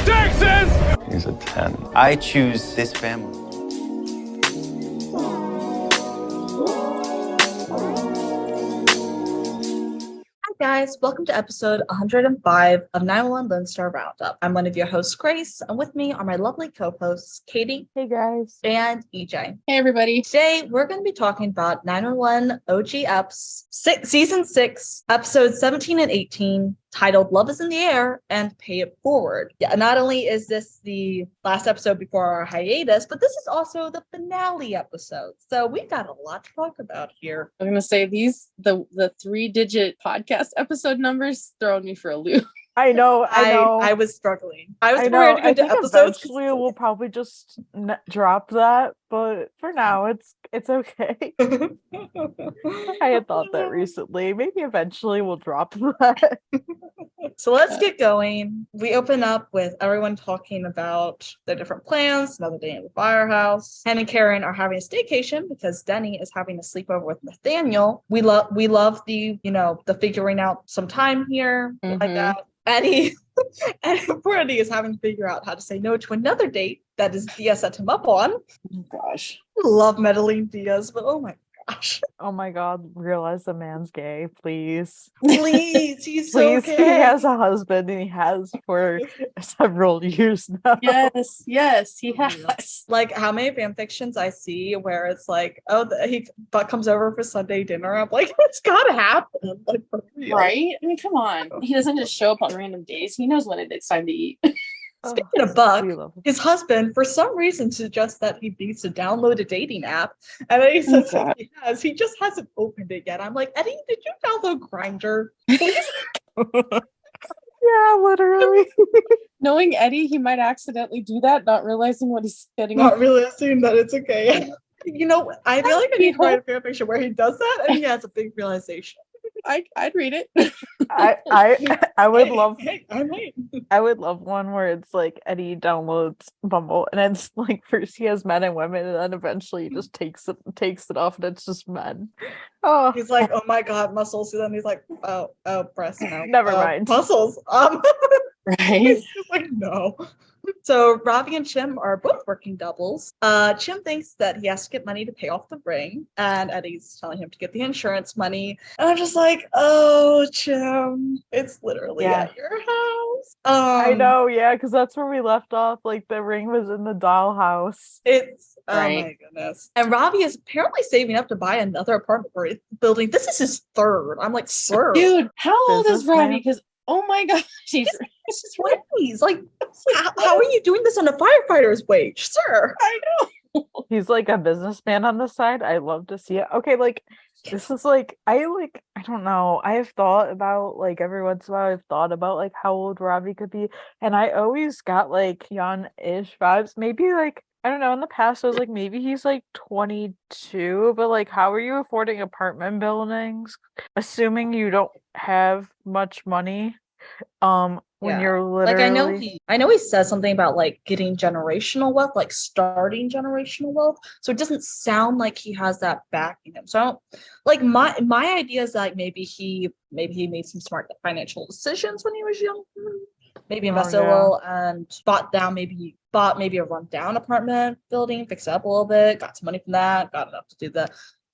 Texas! He's a 10. I choose this family. Guys, welcome to episode 105 of 911 Lone Star Roundup. I'm one of your hosts, Grace, and with me are my lovely co-hosts, Katie. Hey guys. And EJ. Hey everybody. Today, we're going to be talking about 911 OG Eps, Season 6, Episodes 17 and 18, titled Love is in the Air and Pay It Forward. Yeah, not only is this the last episode before our hiatus, but this is also the finale episode. So we've got a lot to talk about here. I'm gonna say the 3-digit podcast episode numbers throwing me for a loop. I know. I was struggling. I was prepared to go into episodes. Eventually, we'll probably just drop that, but for now, it's okay. I had thought that recently. Maybe eventually we'll drop that. So let's get going. We open up with everyone talking about their different plans. Another day in the firehouse. Hen and Karen are having a staycation because Denny is having a sleepover with Nathaniel. We love the the figuring out some time here like that. Eddie is having to figure out how to say no to another date that is Diaz set him up on. Oh gosh. I love Medellin Diaz, but oh my gosh. Oh my god, realize the man's gay, please. Please, he's so gay. He has a husband and he has for several years now. Yes, he has. Like how many fan fictions I see where it's like, he comes over for Sunday dinner. I'm like, it's gotta happen. Like, for real. Right? I mean, come on. He doesn't just show up on random days. He knows when it's time to eat. Speaking of Buck, his husband, for some reason, suggests that he needs to download a dating app. And then he says that he has. He just hasn't opened it yet. I'm like, Eddie, did you download Grindr? Yeah, literally. Knowing Eddie, he might accidentally do that, not realizing what he's getting. Not realizing that it's okay. I feel like I need to write a fan fiction where he does that and he has a big realization. I'd read it. I would love. I might. I would love one where it's like Eddie downloads Bumble and it's like first he has men and women and then eventually he just takes it off and it's just men. Oh, he's like, oh my god, muscles. And then he's like, oh, breasts. No, never mind. Muscles. Right? He's just like, no. So Ravi and Chim are both working doubles. Chim thinks that he has to get money to pay off the ring, and Eddie's telling him to get the insurance money. And I'm just like, oh, Chim, it's literally at your house. I know, yeah, because that's where we left off. Like the ring was in the dollhouse. It's oh my goodness. And Ravi is apparently saving up to buy another apartment building. This is his third. I'm like, sir, dude, how old is Ravi? Because oh my gosh, he's 20s. Like, how are you doing this on a firefighter's wage, sir? I know. He's like a businessman on the side. I love to see it. Okay, like this is like I don't know. I have thought about like every once in a while I've thought about like how old Ravi could be, and I always got like young-ish vibes. Maybe like I don't know. In the past, I was like maybe he's like 22, but like how are you affording apartment buildings, assuming you don't have much money? When you're literally like I know he says something about like getting generational wealth, like starting generational wealth. So it doesn't sound like he has that backing him. So I don't like my idea is that maybe he made some smart financial decisions when he was young. Maybe invested a little and bought maybe a rundown apartment building, fixed it up a little bit, got some money from that, got enough to do the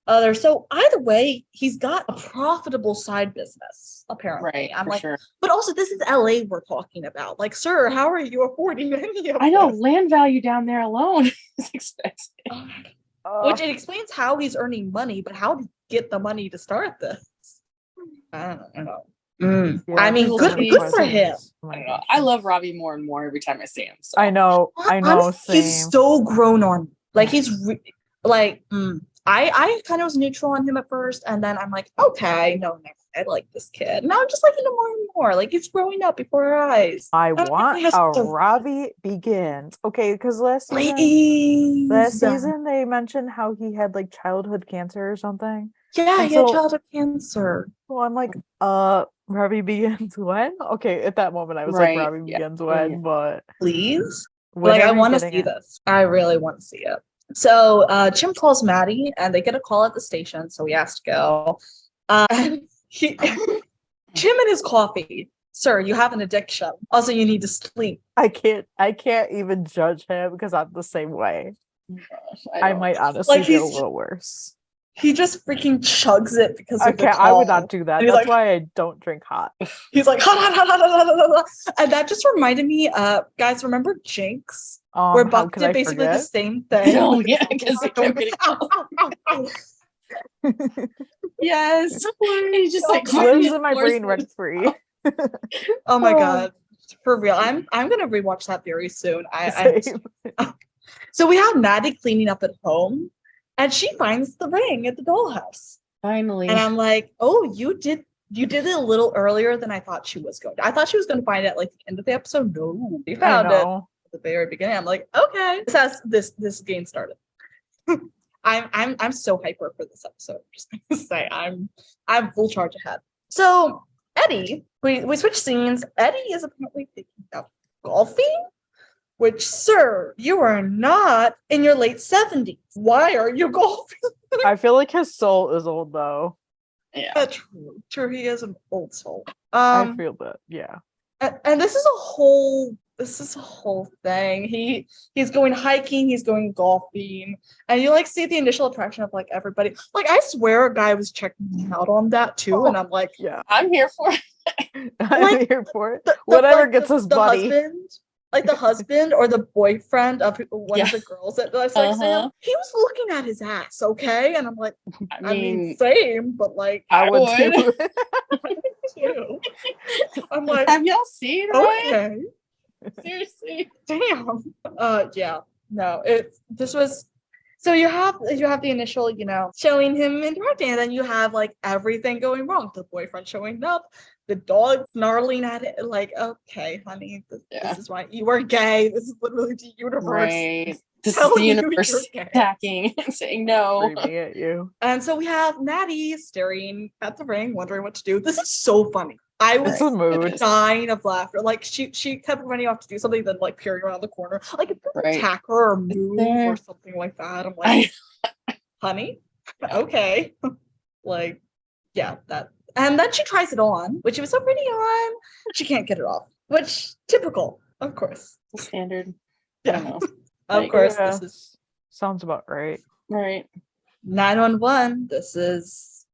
other. So either way, he's got a profitable side business, apparently. Right, I'm like, sure. But also this is LA we're talking about. Like, sir, how are you affording any of I know this? land value down there alone is expensive. Which it explains how he's earning money, but how to get the money to start this. I don't know. Yeah, I mean, good for him. I don't know. I love Ravi more and more every time I see him. So. I know. Honestly, he's so grown on. Like he's I kind of was neutral on him at first, and then I'm like, okay, no, I like this kid. Now I'm just liking him more and more. Like he's growing up before our eyes. I want a Ravi Begins. Okay, because last season they mentioned how he had like childhood cancer or something. Yeah, he had childhood cancer. Well, I'm like, Ravi Begins when? Okay, at that moment I was like, Ravi Begins when, but please, like I want to see this. I really want to see it. So Chim calls Maddie and they get a call at the station, so he has to go. Chim and his coffee sir, you have an addiction. Also, you need to sleep. I can't even judge him because I'm the same way. I don't- might honestly Like, be a he's- little worse. He just freaking chugs it because I of the can't. I would call. not do that. And he's That's like- why I don't drink hot. He's like, hot, hot, hot, hot, hot, hot, hot, hot. And that just reminded me, guys, remember Jinx? Where How Buck could did I basically the forget? same thing. No, yeah, because he kept getting yes. And he just like Lives in my brain rent free. Oh my Oh. god. For real. I'm gonna rewatch that very soon. So we have Maddie cleaning up at home and she finds the ring at the dollhouse. Finally. And I'm like, oh, you did it a little earlier than I thought she was going to. I thought she was going to find it at like the end of the episode. No, we found it at the very beginning. I'm like, okay, this game started. I'm so hyper for this episode. I'm just gonna say I'm full charge ahead. So Eddie, we switch scenes. Eddie is apparently thinking about golfing. Which, sir, you are not in your late 70s. Why are you golfing? I feel like his soul is old though. Yeah. True, he is an old soul. I feel that, yeah. And this is a whole thing. He's going hiking, he's going golfing, and you like see the initial attraction of like everybody. Like I swear a guy was checking me out on that too, and I'm like, Yeah. I'm here for it. I'm here for it. Whatever gets his buddy. Husband, like the husband or the boyfriend of one of the girls that I like him, he was looking at his ass, okay? And I'm like, I mean same, but like I would too. too. I'm like, have y'all seen Ryan? okay. Seriously. Damn. Yeah. No, this was so you have the initial, showing him interacting, and then you have like everything going wrong. The boyfriend showing up, the dog snarling at it, like, okay, honey, this is why you are gay. This is literally the universe. Right. This is telling the you universe you're gay. attacking and saying no. Screaming at you. And so we have Maddie staring at the ring, wondering what to do. This is so funny. I was It's a mood. dying of laughter. Like she kept running off to do something, then like peering around the corner, like if Right. attack her or move there- or something like that. I'm like, honey, okay, like, yeah, that. And then she tries it on, which she was already on. She can't get it off, which typical, of course. Standard. I Yeah, don't know. of Like, course. Yeah, This is sounds about right. Right. 911. This is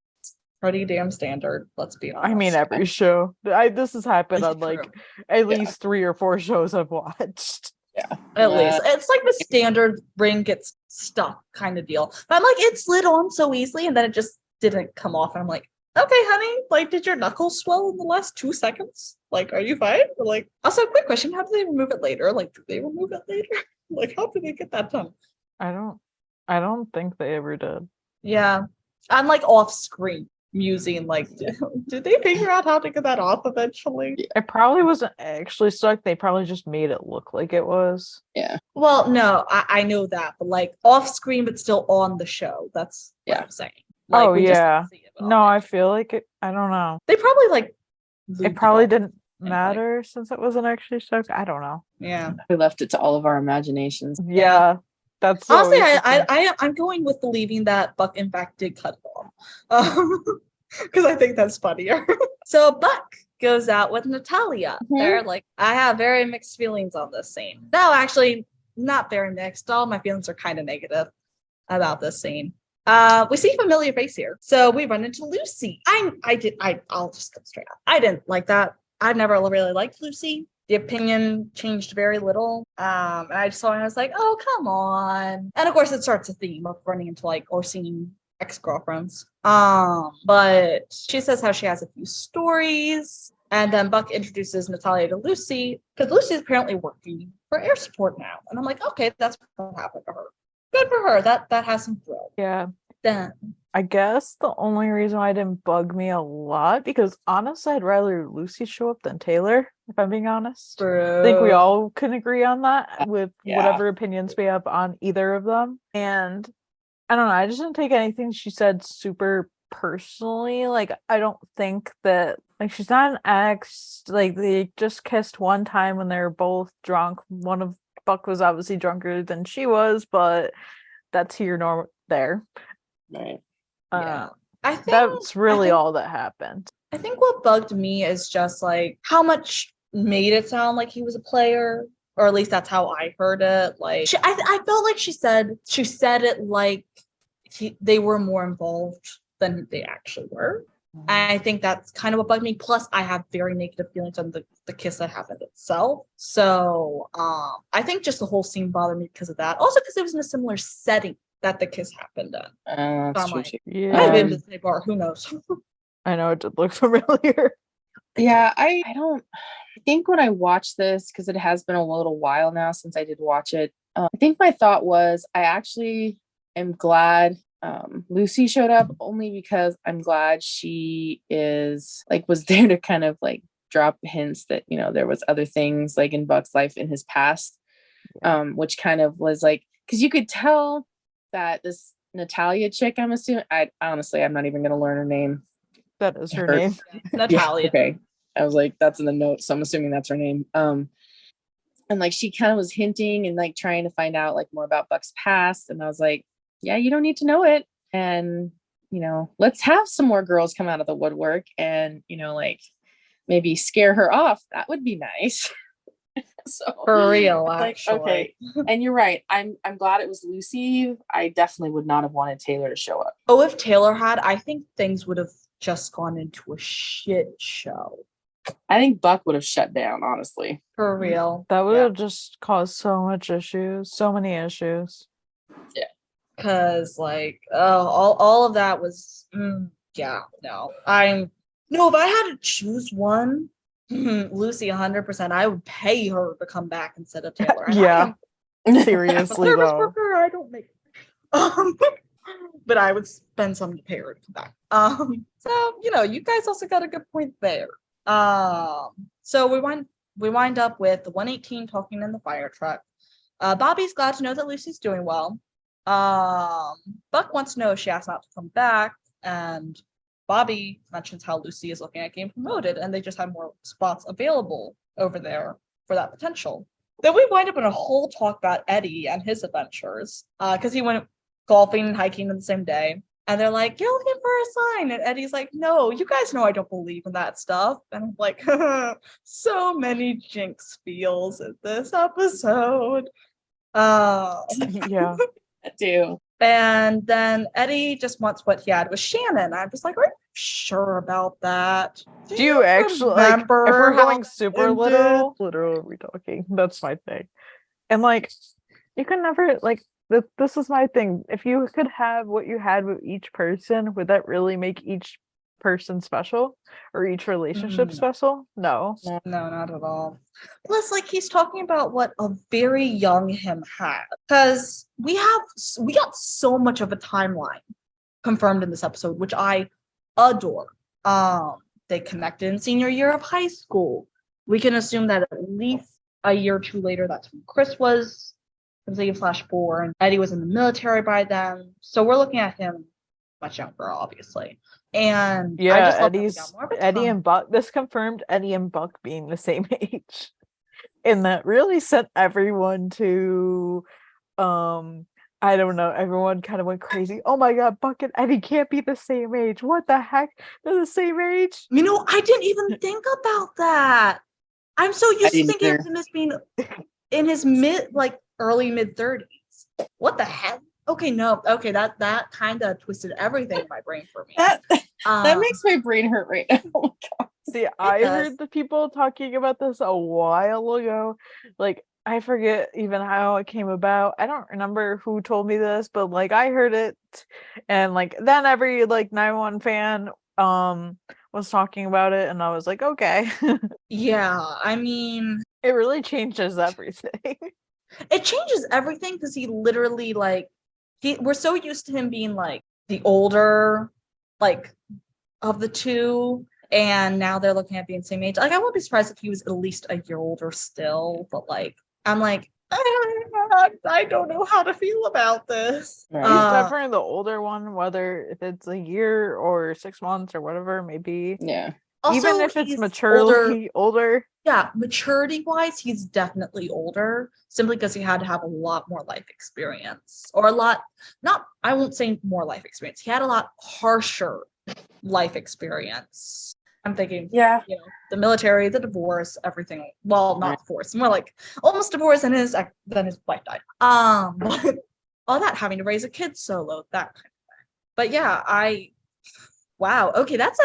pretty damn standard. Let's be honest. I mean, every show. This has happened on like at least 3 or 4 shows I've watched. Yeah. At least it's like the standard ring gets stuck kind of deal. But I'm like, it slid on so easily, and then it just didn't come off. And I'm like, okay, honey, like, did your knuckles swell in the last 2 seconds? Like, are you fine? Or like, also, quick question: how do they remove it later? Like, do they remove it later? Like, how do they get that done? I don't think they ever did. Yeah, I'm like off screen musing. Like, did they figure out how to get that off eventually? It probably wasn't actually stuck. They probably just made it look like it was. Yeah. Well, no, I know that, but like off screen, but still on the show. That's what I'm saying. Like, Oh, we just yeah. didn't see it on No, there. I feel like it. I don't know. They probably like. It probably didn't like- matter since it wasn't actually stuck. I don't know. Yeah. We left it to all of our imaginations. Yeah, that's Honestly, always the thing. I'm going with believing that Buck in fact did cut it off, because I think that's funnier. So Buck goes out with Natalia. Mhm. They're like, I have very mixed feelings on this scene. No, actually, not very mixed. All my feelings are kind of negative about this scene. We see a familiar face here. So we run into Lucy. I'll just go straight up. I didn't like that. I never really liked Lucy. The opinion changed very little. And I just saw it and I was like, oh, come on. And of course it starts a theme of running into like or seeing ex-girlfriends. But she says how she has a few stories. And then Buck introduces Natalia to Lucy, because Lucy is apparently working for air support now. And I'm like, okay, that's what happened to her. Good for her. That has some thrill. Yeah. Then I guess the only reason why it didn't bug me a lot, because honestly, I'd rather Lucy show up than Taylor, if I'm being honest. I think we all can agree on that with whatever opinions we have on either of them. And I don't know, I just didn't take anything she said super personally. Like, I don't think that, like, she's not an ex. Like, they just kissed one time when they were both drunk. One of Buck was obviously drunker than she was, but that's here nor there. Right. yeah. I think That's really think- all that happened. I think what bugged me is just like how much made it sound like he was a player, or at least that's how I heard it. Like I felt like she said it like they were more involved than they actually were. And I think that's kind of what bugged me. Plus, I have very negative feelings on the kiss that happened itself. So I think just the whole scene bothered me because of that. Also because it was in a similar setting that the kiss happened in. That's I'm true like, too. Yeah. I've been to the same bar. Who knows? I know it did look familiar. Yeah, I don't I think when I watched this, because it has been a little while now since I did watch it, I think my thought was I actually am glad Lucy showed up, only because I'm glad she was there to kind of like drop hints that, there was other things like in Buck's life in his past, which kind of was like, because you could tell that this Natalia chick, I'm assuming, I'm not even going to learn her name. That is her name. Natalia. Yeah, okay. I was like, that's in the notes, so I'm assuming that's her name. And like she kind of was hinting and like trying to find out like more about Buck's past. And I was like, yeah, you don't need to know it. And, let's have some more girls come out of the woodwork and, like maybe scare her off. That would be nice. So For real, like, actually. okay. And you're right. I'm glad it was Lucy. I definitely would not have wanted Taylor to show up. Oh, if Taylor had, I think things would have just gone into a shit show. I think Buck would have shut down, honestly. For real. That would have just caused so many issues. Yeah. Because like all of that was no. If I had to choose one, Lucy 100%, I would pay her to come back instead of Taylor. And Yeah. I am Seriously service though. worker, I don't make but I would spend some to pay her to come back. So you guys also got a good point there. So we wind up with the 118 talking in the fire truck. Bobby's glad to know that Lucy's doing well. Buck wants to know if she asked not to come back, and Bobby mentions how Lucy is looking at getting promoted, and they just have more spots available over there for that potential. Then we wind up in a whole talk about Eddie and his adventures, because he went golfing and hiking in the same day. And they're like, you're looking for a sign. And Eddie's like, no, you guys know I don't believe in that stuff. And I'm like, so many Jinx feels in this episode. Yeah. I do. And then Eddie just wants what he had with Shannon. I'm just like, are you sure about that? Do you actually like if we're how going super ended? literal are we talking? That's my thing. And like you can never like this is my thing. If you could have what you had with each person, would that really make each person special or each relationship special? No. No, not at all. Plus, like he's talking about what a very young him had, because we got so much of a timeline confirmed in this episode, which I adore. They connected in senior year of high school. We can assume that at least a year or two later, that's when Chris was /4, Eddie was in the military by then. So we're looking at him much younger, obviously. And yeah, I just love Eddie and Buck. This confirmed Eddie and Buck being the same age. And that really sent everyone to I don't know, everyone kind of went crazy. Oh my god, Buck and Eddie can't be the same age. What the heck? They're the same age? I didn't even think about that. I'm so used to thinking of him as being in his early mid-30s. What the heck? Okay, no. Okay, that kind of twisted everything in my brain for me. That makes my brain hurt right now. Oh my god. See, I heard the people talking about this a while ago. Like, I forget even how it came about. I don't remember who told me this, but like I heard it, and like then every like 911 fan was talking about it, and I was like, okay. Yeah, I mean, it really changes everything. It changes everything because he literally we're so used to him being like the older of the two, and now they're looking at being the same age. Like I wouldn't be surprised if he was at least a year older still, but like I'm like I don't know how to feel about this. He's definitely the older one, whether if it's a year or 6 months or whatever it may be. Yeah. Also, even if it's maturely older. Yeah, maturity-wise, he's definitely older, simply because he had to have a lot more life experience. Or I won't say more life experience. He had a lot harsher life experience. I'm thinking, Yeah. the military, the divorce, everything. Well, not divorce, more like almost divorce, and then his wife died. But all that, having to raise a kid solo, that kind of thing. But yeah, wow. Okay, that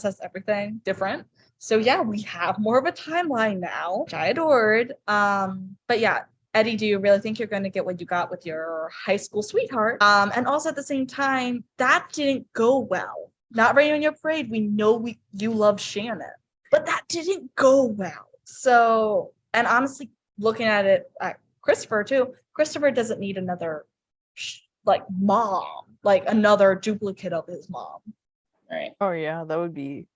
says everything different. So yeah, we have more of a timeline now, which I adored. But yeah, Eddie, do you really think you're going to get what you got with your high school sweetheart? And also at the same time, that didn't go well. Not Rain on Your Parade. We know you love Shannon, but that didn't go well. So, and honestly, looking at it at Christopher too, Christopher doesn't need another mom, like another duplicate of his mom. Right. Oh yeah, that would be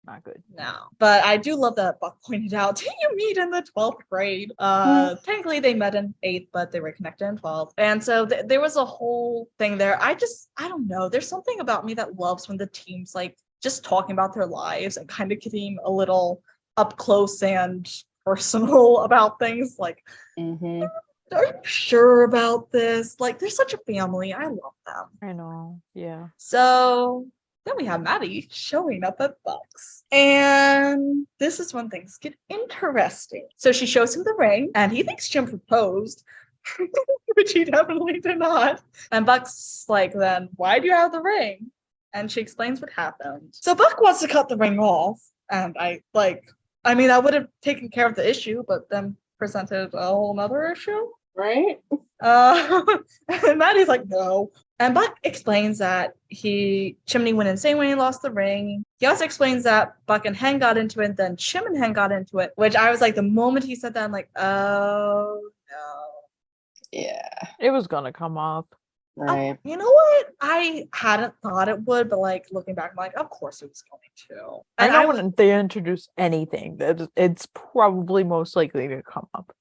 not good. No, but I do love that Buck pointed out. Didn't you meet in the 12th grade? Technically they met in 8th, but they were connected in 12th. And so there was a whole thing there. I don't know. There's something about me that loves when the team's like just talking about their lives and kind of getting a little up close and personal about things. Like, are you sure about this? Like, they're such a family. I love them. I know. Yeah. So then we have Maddie showing up at Buck's. And this is when things get interesting. So she shows him the ring, and he thinks Jim proposed, which he definitely did not. And Buck's like, then why do you have the ring? And she explains what happened. So Buck wants to cut the ring off. And I would have taken care of the issue, but then presented a whole nother issue. Right? And Maddie's like, no. And Buck explains that Chimney went insane when he lost the ring. He also explains that Buck and Hen got into it, and then Chim and Hen got into it, which I was like, the moment he said that, I'm like, oh no. Yeah. It was gonna come up. Right. You know what? I hadn't thought it would, but like looking back, I'm like, of course it was going to. And I know when they introduce anything, that it's probably most likely to come up.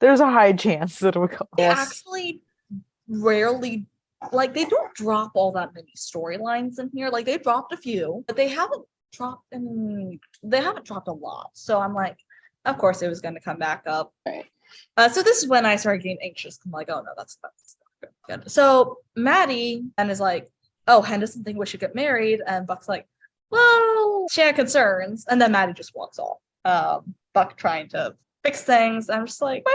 There's a high chance that it would come up. They actually rarely, like, they don't drop all that many storylines in here. Like, they dropped a few, but they haven't dropped a lot. So I'm like, of course it was going to come back up. Right. So this is when I started getting anxious. I'm like, oh no, that's not good. So Maddie and is like, oh, Hen doesn't think we should get married, and Buck's like, well, she had concerns, and then Maddie just walks off. Buck trying to fix things. I'm just like,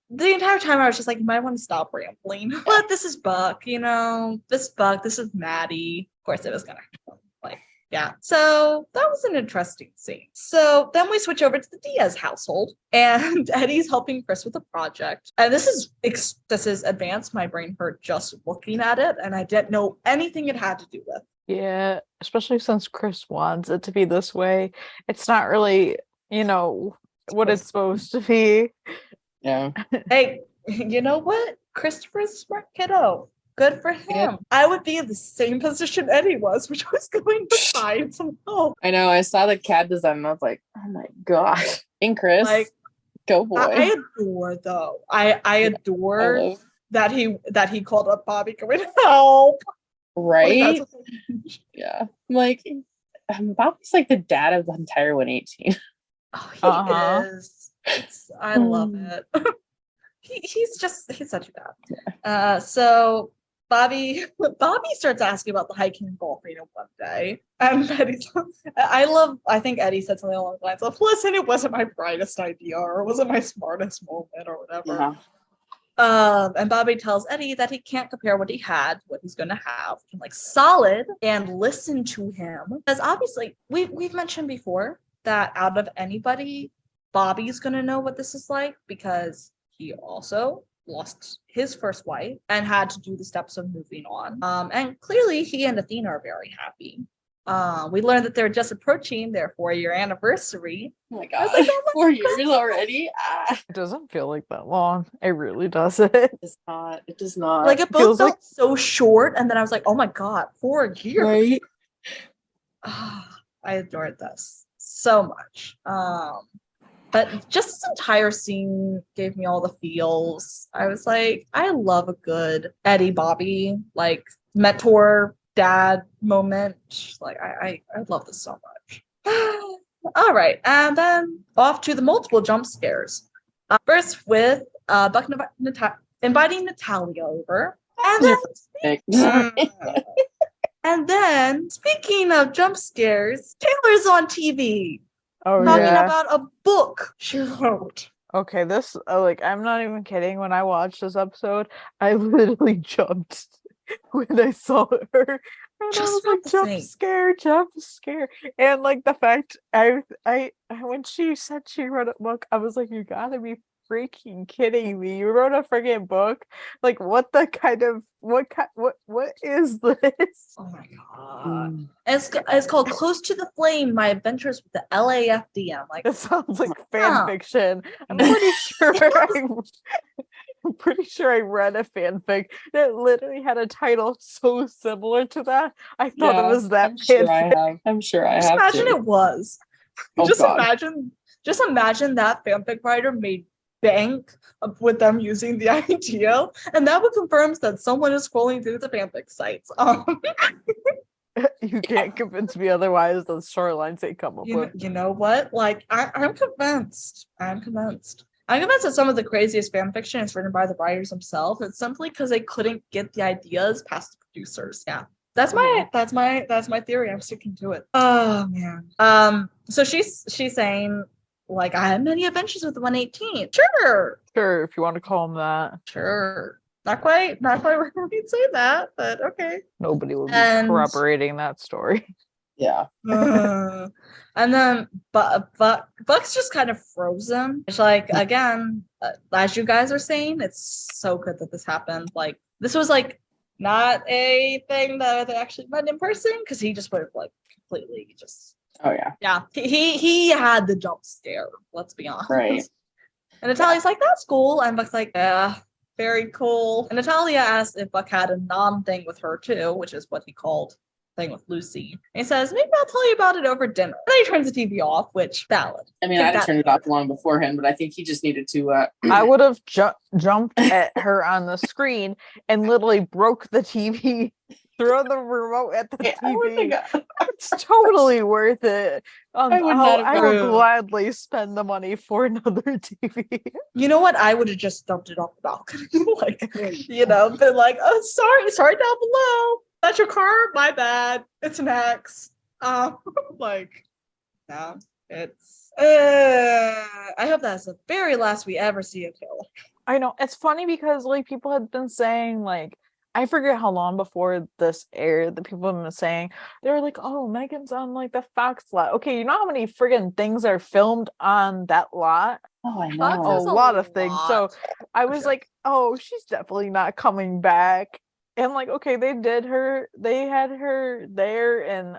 the entire time I was just like, you might want to stop rambling. But this is Buck, this is Maddie. Of course it was gonna happen. Like, yeah. So that was an interesting scene. So then we switch over to the Diaz household, and Eddie's helping Chris with a project. And this is advanced. My brain hurt just looking at it, and I didn't know anything it had to do with. Yeah, especially since Chris wants it to be this way. It's not really, what it's supposed to be. Yeah. Hey, you know what? Christopher's a smart kiddo. Good for him. Yeah. I would be in the same position Eddie was, which was going to find some help. I know. I saw the CAD design and I was like, oh my gosh. And Chris, go boy. I adore though. I adore that he called up Bobby going, help. Right? Yeah. I'm like, Bobby's like the dad of the entire 118. Oh, he is. I love it. He's such a dad. Yeah. So Bobby starts asking about the hiking and golfing one day. And I think Eddie said something along the lines of, listen, it wasn't my brightest idea, or it wasn't my smartest moment, or whatever. Yeah. And Bobby tells Eddie that he can't compare what he had, what he's going to have, solid, and listen to him. Because obviously, we've mentioned before that out of anybody, Bobby's going to know what this is like, because he also lost his first wife and had to do the steps of moving on. And clearly he and Athena are very happy. We learned that they're just approaching their 4-year anniversary. Oh my god, like, 4 years already? It doesn't feel like that long. It really doesn't. It does not. Like, it both felt so short, and then I was like, oh my god, 4 years. Right? I adored this so much. But just this entire scene gave me all the feels. I was like, I love a good Eddie Bobby, mentor dad moment. Like, I love this so much. All right, and then off to the multiple jump scares. First with Buck inviting Natalia over. And then And then, speaking of jump scares, Taylor's on TV Oh talking yeah. about a book she wrote. Okay, this like I'm not even kidding. When I watched this episode, I literally jumped when I saw her. And I Just was about like, the jump same. scare, jump scare. And like the fact I when she said she wrote a book, I was like, you gotta be freaking kidding me. You wrote a freaking book? Like what the kind of what is this? Oh my god. Mm. It's called Close to the Flame, My Adventures with the LAFD. Like, It sounds like fan Huh. fiction. I'm pretty sure I'm pretty sure I read a fanfic that literally had a title so similar to that. I thought it was that I'm sure I fanfic. have. I'm sure I just have imagine too. it was. Oh, just God. imagine that fanfic writer made bank with them using the idea, and that would confirm that someone is scrolling through the fanfic sites. You can't convince me otherwise. Those storylines they come up with. You know what? Like, I'm convinced. I'm convinced that some of the craziest fan fiction is written by the writers themselves. It's simply because they couldn't get the ideas past the producers. Yeah. That's my theory. I'm sticking to it. Oh man. So she's saying, like, I had many adventures with the 118. Sure. Sure, if you want to call them that. Sure. Not quite where you'd say that, but okay. Nobody will be And- corroborating that story. Yeah. And then Buck's just kind of frozen. It's like, again, as you guys are saying, it's so good that this happened. Like, this was like not a thing that they actually met in person, because he just would have like completely just Oh yeah. he had the jump scare, let's be honest. Right. And Natalia's like, that's cool. And Buck's like, yeah, very cool. And Natalia asked if Buck had a non-thing with her too, which is what he called thing with Lucy. And he says, maybe I'll tell you about it over dinner. And then he turns the TV off, which valid. I mean, Take I'd that. turned it off long beforehand, but I think he just needed to. I would have jumped at her on the screen and literally broke the TV, throw the remote at the Yeah, I wouldn't TV. have got- It's totally worth it. I would not have I will gone. gladly spend the money for another TV. You know what? I would have just dumped it off the balcony. Like, you know, been like, oh, sorry down below. That's your car? My bad. It's an X. Like, no, it's I hope that's the very last we ever see of Taylor. I know it's funny because like people had been saying like I forget how long before this aired that people have been saying they were like, oh, Megan's on like the Fox lot. Okay, you know how many friggin' things are filmed on that lot? Oh, I Fox know. A has lot of things. So I was sure. like, oh, she's definitely not coming back. And like, okay, they had her there, and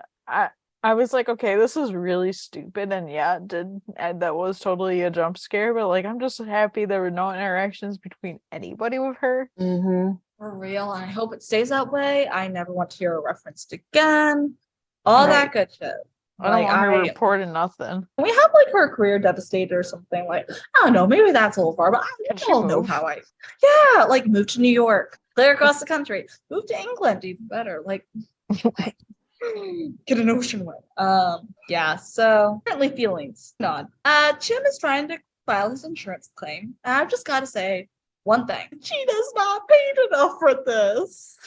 I was like, okay, this is really stupid, and yeah, that was totally a jump scare, but like I'm just happy there were no interactions between anybody with her. Mm-hmm. For real. And I hope it stays that way. I never want to hear it referenced again. All Right. that good shit. I don't Like, want her reporting nothing. we have like her career devastated or something. Like, I don't know, maybe that's a little far, but I Can she don't know move? how like move to New York, clear across the country, move to England, even better. Like, get an ocean way. Yeah, so currently feelings none. Jim is trying to file his insurance claim, and I've just got to say one thing: she does not paid enough for this.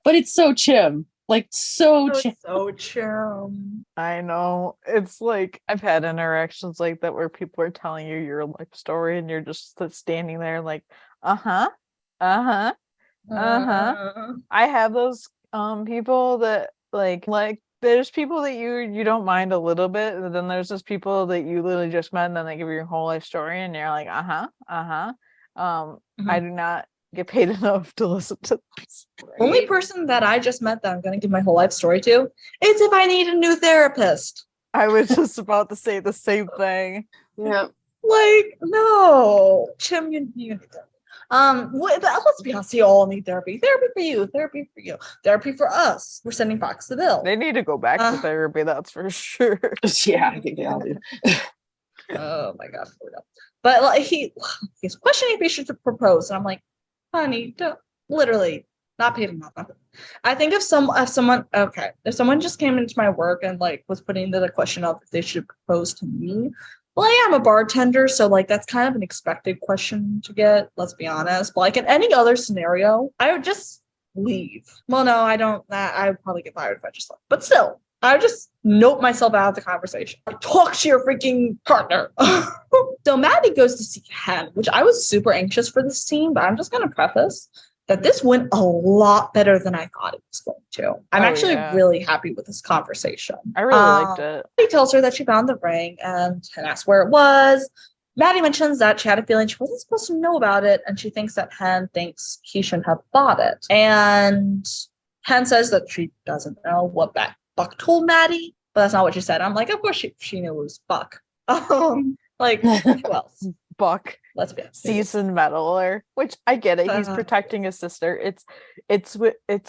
But it's so Chim. Like so So, Chim. so chum. I know. It's like I've had interactions like that where people are telling you your life story and you're just standing there like, uh-huh, uh-huh, uh-huh. I have those people that like there's people that you don't mind a little bit, and then there's just people that you literally just met and then they give you your whole life story and you're like, uh-huh, uh-huh. I do not get paid enough to listen to this. Only person that I just met that I'm going to give my whole life story to is if I need a new therapist. I was just about to say the same thing. Yeah. Like, no, Chim, you need therapy. Let's be honest, you all need therapy. Therapy for you, therapy for you, therapy for us. We're sending Fox the bill. They need to go back to therapy, that's for sure. Yeah, I think they all do. Oh my gosh, for real. But like he's questioning if he should propose, and I'm like, honey, don't literally not paid enough. I think if someone just came into my work and like was putting the question of if they should propose to me, well, I am a bartender, so like that's kind of an expected question to get, let's be honest. But like in any other scenario, I would just leave. Well, no, I don't. I would probably get fired if I just left. But still, I would just note myself out of the conversation. Like, talk to your freaking partner. So Maddie goes to see Hen, which I was super anxious for this scene, but I'm just going to preface that this went a lot better than I thought it was going to. I'm actually really happy with this conversation. I really liked it. He tells her that she found the ring and Hen asks where it was. Maddie mentions that she had a feeling she wasn't supposed to know about it, and she thinks that Hen thinks he shouldn't have bought it. And Hen says that she doesn't know what Buck told Maddie, but that's not what she said. I'm like, of course she knew it was Buck. Like, who else? Buck, let's be honest. Seasoned meddler, which I get it. He's protecting his sister. It's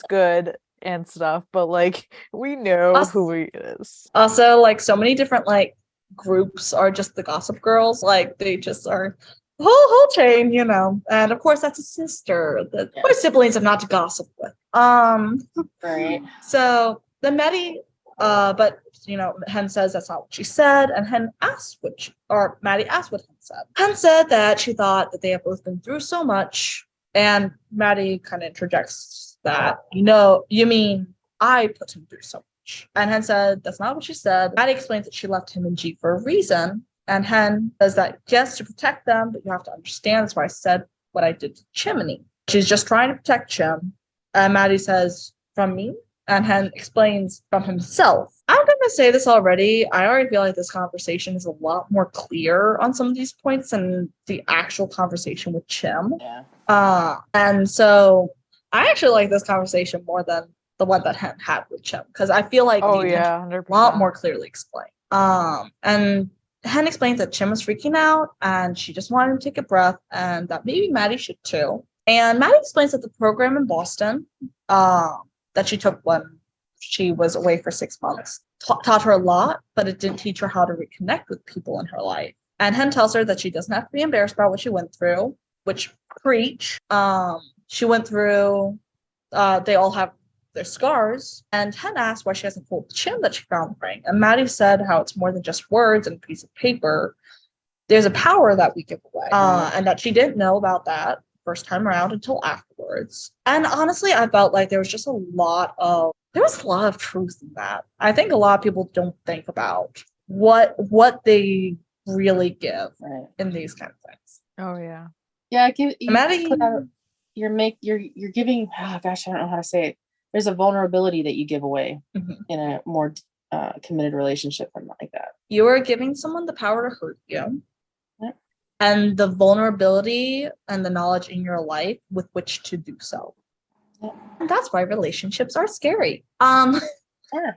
good and stuff, but like we know who he is. Also, like so many different like groups are just the gossip girls. Like they just are whole chain, you know. And of course, that's a sister. My siblings are not to gossip with. Right. So then Maddie, but you know, Hen says that's not what she said, and Maddie asked what Hen said. Hen said that she thought that they have both been through so much, and Maddie kind of interjects that, you mean I put him through so much. And Hen said that's not what she said. Maddie explains that she left him and G for a reason, and Hen says that yes, to protect them, but you have to understand that's why I said what I did to Chimney. She's just trying to protect Chim. And Maddie says, from me? And Hen explains from himself. I'm going to say this already. I already feel like this conversation is a lot more clear on some of these points than the actual conversation with Chim. Yeah. And so I actually like this conversation more than the one that Hen had with Chim, because I feel like the intention 100%. a lot more clearly explained. And Hen explains that Chim was freaking out and she just wanted him to take a breath, and that maybe Maddie should too. And Maddie explains that the program in Boston, that she took when she was away for 6 months, taught her a lot, but it didn't teach her how to reconnect with people in her life. And Hen tells her that she doesn't have to be embarrassed about what she went through, which preach. She went through, they all have their scars, and Hen asked why she hasn't told Chim that she found the ring. And Maddie said how it's more than just words and a piece of paper. There's a power that we give away, and that she didn't know about that first time around until afterwards. And honestly, I felt like there was a lot of truth in that. I think a lot of people don't think about what they really give in these kind of things. Oh yeah. Yeah, Maddie, you're giving, oh gosh, I don't know how to say it. There's a vulnerability that you give away in a more committed relationship or like that. You are giving someone the power to hurt you. And the vulnerability and the knowledge in your life with which to do so. Yeah. And that's why relationships are scary. Yeah.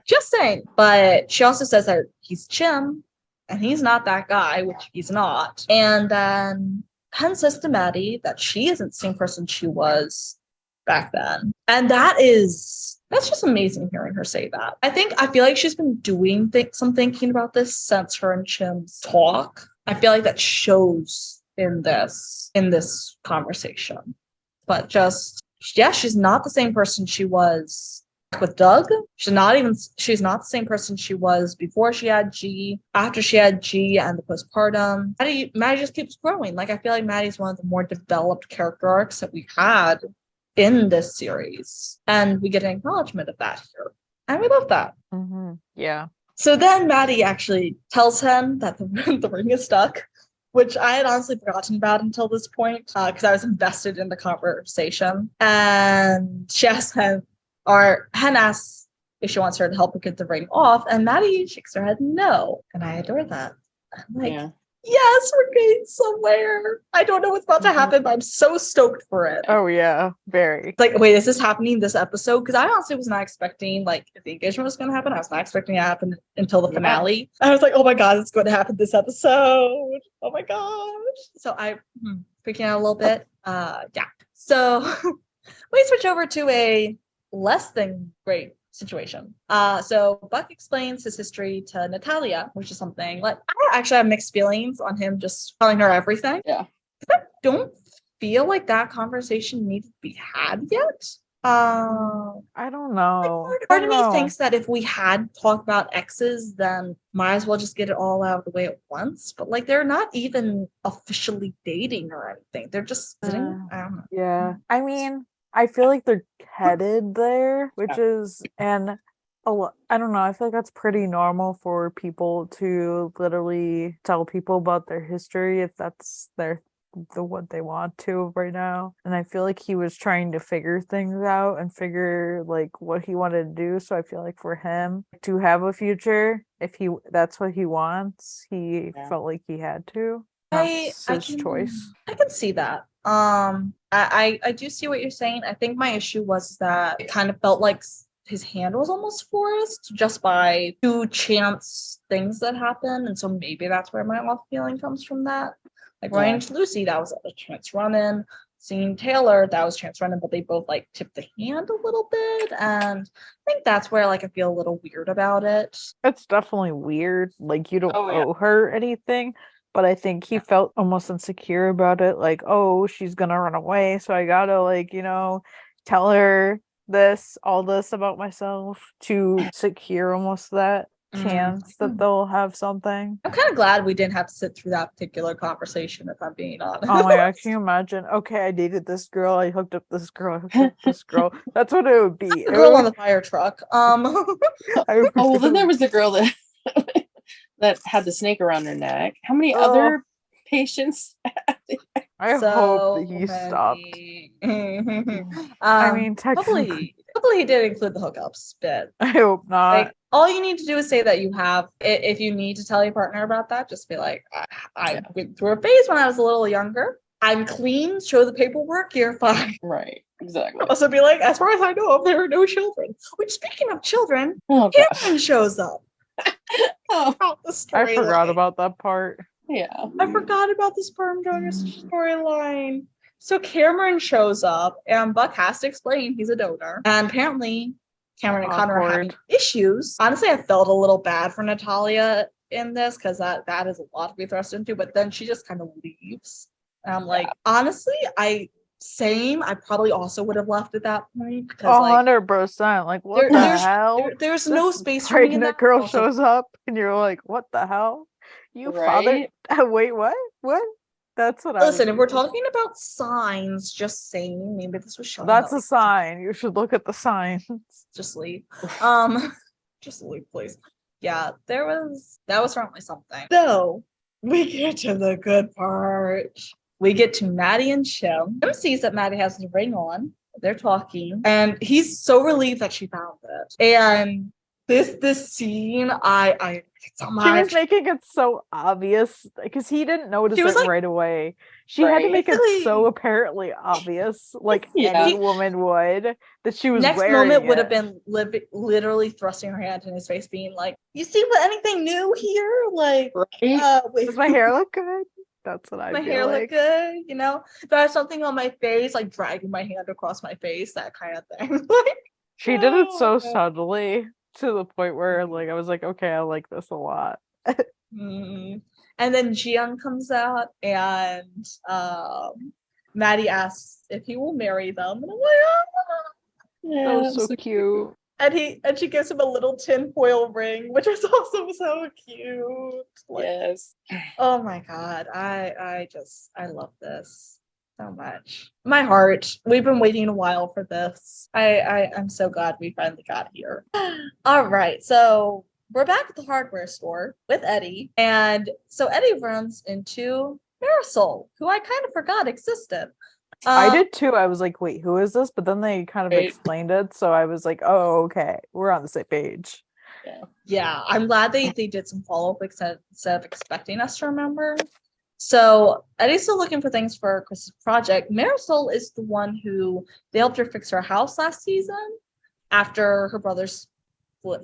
Just saying. But she also says that he's Chim and he's not that guy, which he's not. And then Hen says to Maddie that she isn't the same person she was back then. And that's just amazing hearing her say that. I feel like she's been doing some thinking about this since her and Chim's talk. I feel like that shows in this conversation. But she's not the same person she was with Doug. She's not the same person she was before she had G, after she had G, and the postpartum. Maddie just keeps growing. Like, I feel like Maddie's one of the more developed character arcs that we had in this series. And we get an acknowledgement of that here. And we love that. Mm-hmm. Yeah. So then Maddie actually tells him that the ring is stuck, which I had honestly forgotten about until this point, because I was invested in the conversation. And she asks Hen asks if she wants her to help her get the ring off, and Maddie shakes her head no. And I adore that. I'm like, yes, we're getting somewhere. I don't know what's about to happen, but I'm so stoked for it. Oh yeah, very. It's like, wait, is this happening this episode? Because I honestly was not expecting, like, if the engagement was going to happen, I was not expecting it to happen until the finale. I was like, oh my god, it's going to happen this episode. Oh my gosh. So I freaking out a little bit. Yeah. So we switch over to a less than great situation. So Buck explains his history to Natalia, which is something like I actually have mixed feelings on him just telling her everything. Yeah. I don't feel like that conversation needed to be had yet. I don't know. Part of me thinks that if we had talked about exes, then might as well just get it all out of the way at once. But like, they're not even officially dating or anything. They're just sitting. I don't know. Yeah. I mean, I feel like they're headed there, which is, and I don't know. I feel like that's pretty normal for people to literally tell people about their history if that's what they want to right now. And I feel like he was trying to figure things out and figure like what he wanted to do. So I feel like for him to have a future, if that's what he wants, he felt like he had to. That's his choice. I can see that. I do see what you're saying. I think my issue was that it kind of felt like his hand was almost forced just by two chance things that happened, and so maybe that's where my off feeling comes from. That like running into Lucy, that was a chance run in. Seeing Taylor, that was chance running, but they both like tipped the hand a little bit, and I think that's where like I feel a little weird about it. It's definitely weird. Like you don't owe her anything. But I think he felt almost insecure about it. Like, oh, she's gonna run away. So I gotta like, tell her all this about myself to secure almost that chance that they'll have something. I'm kind of glad we didn't have to sit through that particular conversation, if I'm being honest. Oh my god, can you imagine? Okay, I dated this girl, I hooked up this girl, I hooked up this girl. That's what it would be. The girl on the fire truck. Well, then there was the girl that that had the snake around her neck. How many other patients? I hope that he stopped. I mean, technically, hopefully he did include the hookups bit. I hope not. Like, all you need to do is say that you have. If you need to tell your partner about that, just be like, I went through a phase when I was a little younger. I'm clean. Show the paperwork. You're fine. Right. Exactly. Also, be like, as far as I know, there are no children. Which, speaking of children, Cameron shows up. I forgot about that part. Yeah. I forgot about the sperm donor storyline. So Cameron shows up, and Buck has to explain he's a donor. And apparently, Cameron and Connor are having issues. Honestly, I felt a little bad for Natalia in this because that is a lot to be thrust into. But then she just kind of leaves. And I'm like, honestly, I probably also would have left at that point because 100%. Like, what the hell? There's no space for me in that. Girl shows up, and you're like, what the hell? You fathered? Wait, what? What? That's what Listen, if we're talking about signs, just saying, maybe this was showing. That's a sign. You should look at the signs. Just leave. Just leave, please. Yeah, that was certainly something. So we get to the good part. We get to Maddie and Shem. Shem sees that Maddie has the ring on. They're talking, and he's so relieved that she found it. And this scene, I so much. She was making it so obvious because he didn't notice it right away. She had to make it so apparently obvious, like any woman would, that she was next wearing moment it. Would have been literally thrusting her hand in his face, being like, "You see anything new here? Like, does my hair look good?" That's what I feel my hair look good, Do I have something on my face, like dragging my hand across my face, that kind of thing. She did it so subtly to the point where, like, I was like, okay, I like this a lot. And then Jiyoung comes out, and Maddie asks if he will marry them, and I'm like, that was so cute. And she gives him a little tinfoil ring, which was also so cute. Yes. Oh my god, I love this so much. My heart. We've been waiting a while for this. I'm so glad we finally got here. All right, so we're back at the hardware store with Eddie, and so Eddie runs into Marisol, who I kind of forgot existed. I did too. I was like, wait, who is this? But then they kind of explained it, so I was like, oh, okay, we're on the same page. Yeah, I'm glad they did some follow-up instead of expecting us to remember. So Eddie's still looking for things for Chris's project. Marisol is the one who they helped her fix her house last season after her brothers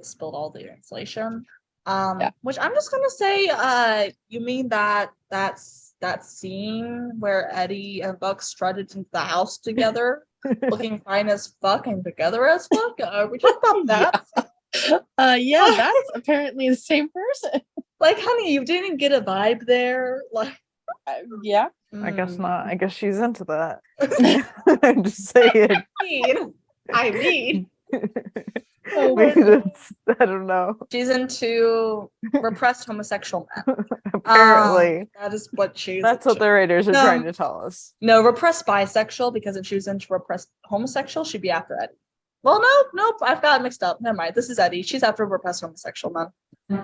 spilled all the insulation. Which I'm just gonna say, you mean that scene where Eddie and Buck strutted into the house together, looking fine as fuck and together as fuck? We talked about that. That's apparently the same person. Like, honey, you didn't get a vibe there. Like, I guess not. I guess she's into that. I'm just saying. I mean, Oh my Maybe God. that's, I don't know. she's into repressed homosexual men. Apparently. That is what she's That's what into. the writers are No. trying to tell us. No, repressed bisexual, because if she was into repressed homosexual, she'd be after Eddie. Well, nope, I've got it mixed up. Never mind. This is Eddie. She's after repressed homosexual man.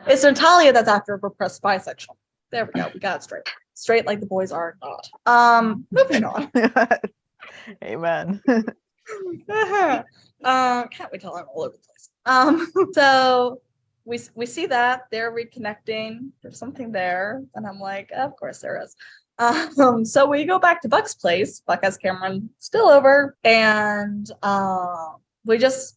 It's Natalia that's after repressed bisexual. There we go. We got it straight. Straight like the boys are not. Moving on. Amen. Can't wait till I'm all over the place. So we see that they're reconnecting. There's something there, and I'm like, of course there is. So we go back to Buck's place. Buck has Cameron still over, and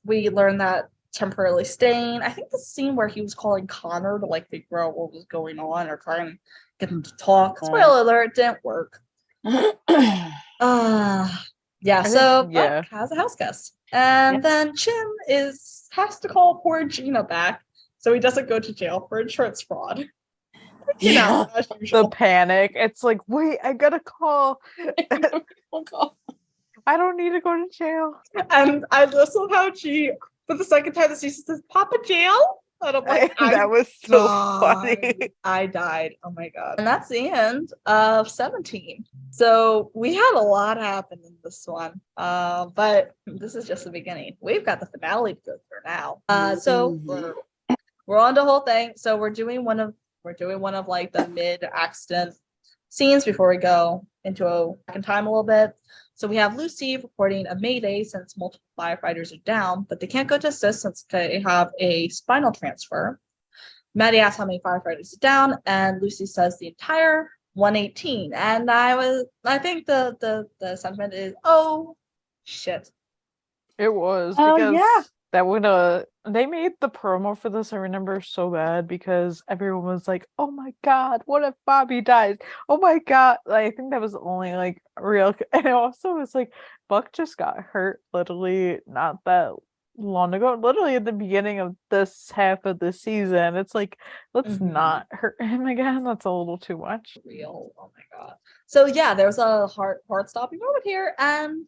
we learn that temporarily staying. I think the scene where he was calling Connor to like figure out what was going on or try and get him to talk. Spoiler alert, didn't work. Yeah, so Buck has a house guest. And then Jim has to call poor Gina back so he doesn't go to jail for insurance fraud. Yeah. The panic. It's like, wait, I gotta call. I don't need to go to jail. And I just love how she, for the second time this season, says, Papa jail? And I'm like, that was so funny. I died. Oh my God. And that's the end of 17. So we had a lot happen in this one. But this is just the beginning. We've got the finale to go through now. So we're on the whole thing. So we're doing one of like the mid-accident scenes before we go into back in time a little bit. So we have Lucy reporting a mayday since multiple firefighters are down, but they can't go to assist since they have a spinal transfer. Maddie asks how many firefighters are down, and Lucy says the entire 118. And I think the sentiment is, oh shit. It was because that would they made the promo for this, I remember, so bad because everyone was like, oh my God, what if Bobby dies? Oh my God. I think that was the only like real, and it also was like Buck just got hurt literally not that long ago, literally at the beginning of this half of the season. It's like, let's not hurt him again. That's a little too much. Real. Oh my God. So yeah, there's a heart stopping moment here, and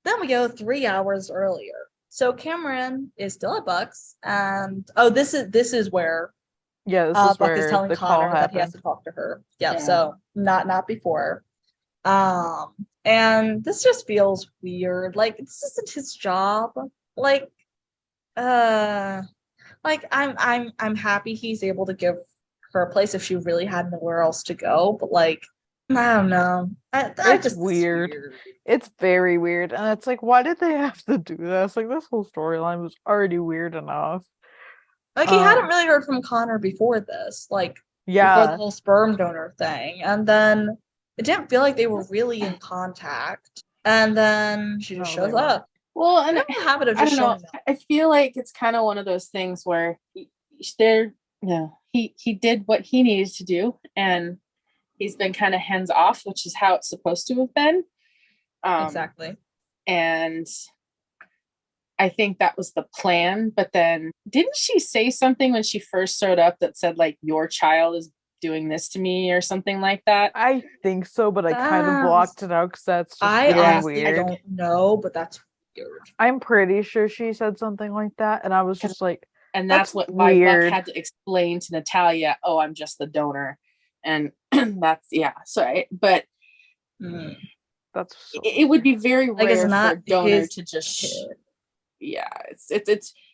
then we go 3 hours earlier. So Cameron is still at Buck's, and this is where this is Buck where is telling the Connor call that he has to talk to her. Yeah, so not before. And this just feels weird. Like this isn't his job. Like I'm happy he's able to give her a place if she really had nowhere else to go, but like I don't know. It's weird. It's very weird. And it's like, why did they have to do this? Like, this whole storyline was already weird enough. Like, he hadn't really heard from Connor before this. Like, before the whole sperm donor thing. And then it didn't feel like they were really in contact. And then she just shows up. Well, and I have a habit of just showing up. I feel like it's kind of one of those things where he did what he needed to do, and he's been kind of hands off, which is how it's supposed to have been. Exactly. And I think that was the plan. But then didn't she say something when she first showed up that said like, your child is doing this to me or something like that? I think so, but I kind of blocked it out because that's just honestly, weird. I don't know, but that's weird. I'm pretty sure she said something like that, and I was just like, and that's why Buck had to explain to Natalia, oh, I'm just the donor. And that's but that's it would be very rare for a donor to just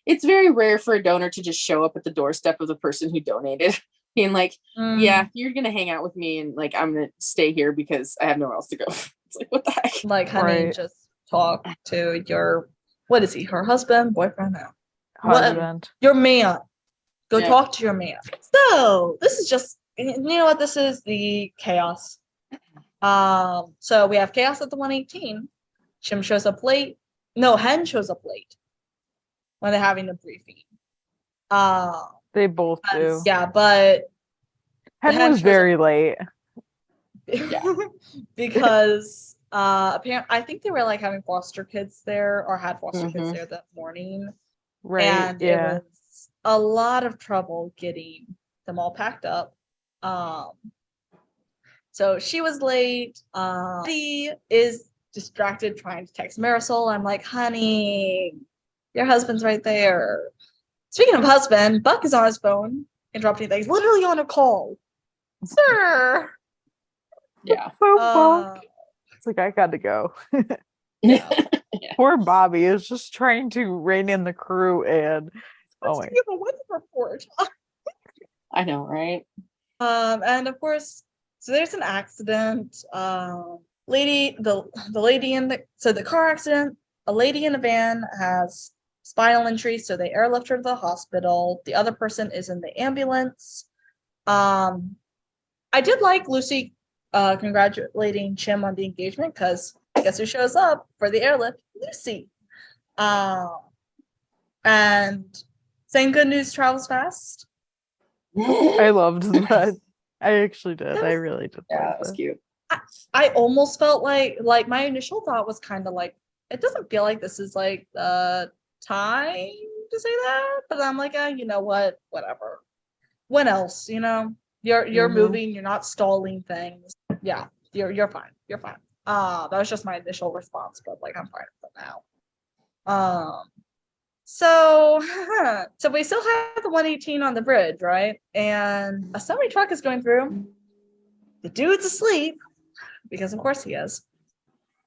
it's very rare for a donor to just show up at the doorstep of the person who donated, being like, you're gonna hang out with me and like I'm gonna stay here because I have nowhere else to go. It's like, what the heck? Like, honey, just talk to your, what is he, her husband, boyfriend now? Husband. Your man. Go talk to your man. So this is just, you know what, this is the chaos. So we have chaos at the 118. Jim shows up late. No, Hen shows up late when they're having a briefing. They both do. Yeah, but Hen was very late. Because apparently I think they were like having foster kids there or had foster kids there that morning. Right. And it was a lot of trouble getting them all packed up. So she was late. She is distracted trying to text Marisol. I'm like, honey, Your husband's right there. Speaking of husband, Buck is on his phone, interrupting things, literally on a call. Sir. Yeah. So Uh, Buck. It's like I got to go. yeah. Poor Bobby is just trying to rein in the crew and Let's oh my give a weather report. I know, right? And of course, so there's an accident. The lady in the car accident, a lady in the van has spinal injury, so they airlift her to the hospital. The other person is in the ambulance. I did like Lucy congratulating Chim on the engagement because guess who shows up for the airlift? Lucy. And saying good news travels fast. I loved that. I actually did. That I was- really did Yeah, like that was that. cute. I almost felt like my initial thought was kind of like it doesn't feel like this is like the time to say that, but I'm like, you know what, whatever. When else, you know, you're Mhm. moving, you're not stalling things. Yeah, you're fine. You're fine. That was just my initial response, but like I'm fine with it now. So so we still have the 118 on the bridge, right? And a semi truck is going through. The dude's asleep because of course he is.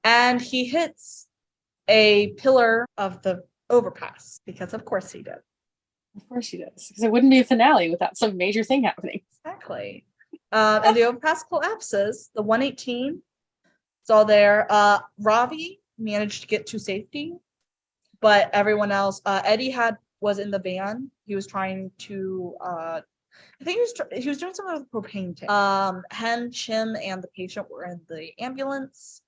And he hits a pillar of the overpass because of course he did. Of course she does. Because it wouldn't be a finale without some major thing happening. Exactly. And the overpass collapses. The 118 is all there. Ravi managed to get to safety, but everyone else, Eddie was in the van. He was trying to I think he was doing something with propane tank. Hen, Chim, and the patient were in the ambulance.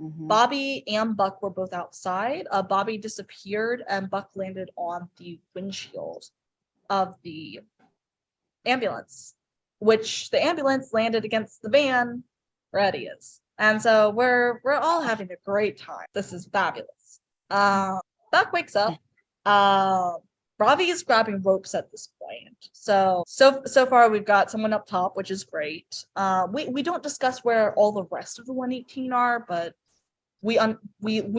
Mhm. Bobby and Buck were both outside. Bobby disappeared, and Buck landed on the windshield of the ambulance, which the ambulance landed against the van where Eddie is. And so we're all having a great time. This is fabulous. Buck wakes up. Ravi is grabbing ropes at this point. So far we've got someone up top, which is great. We don't discuss where all the rest of the 118 are, but we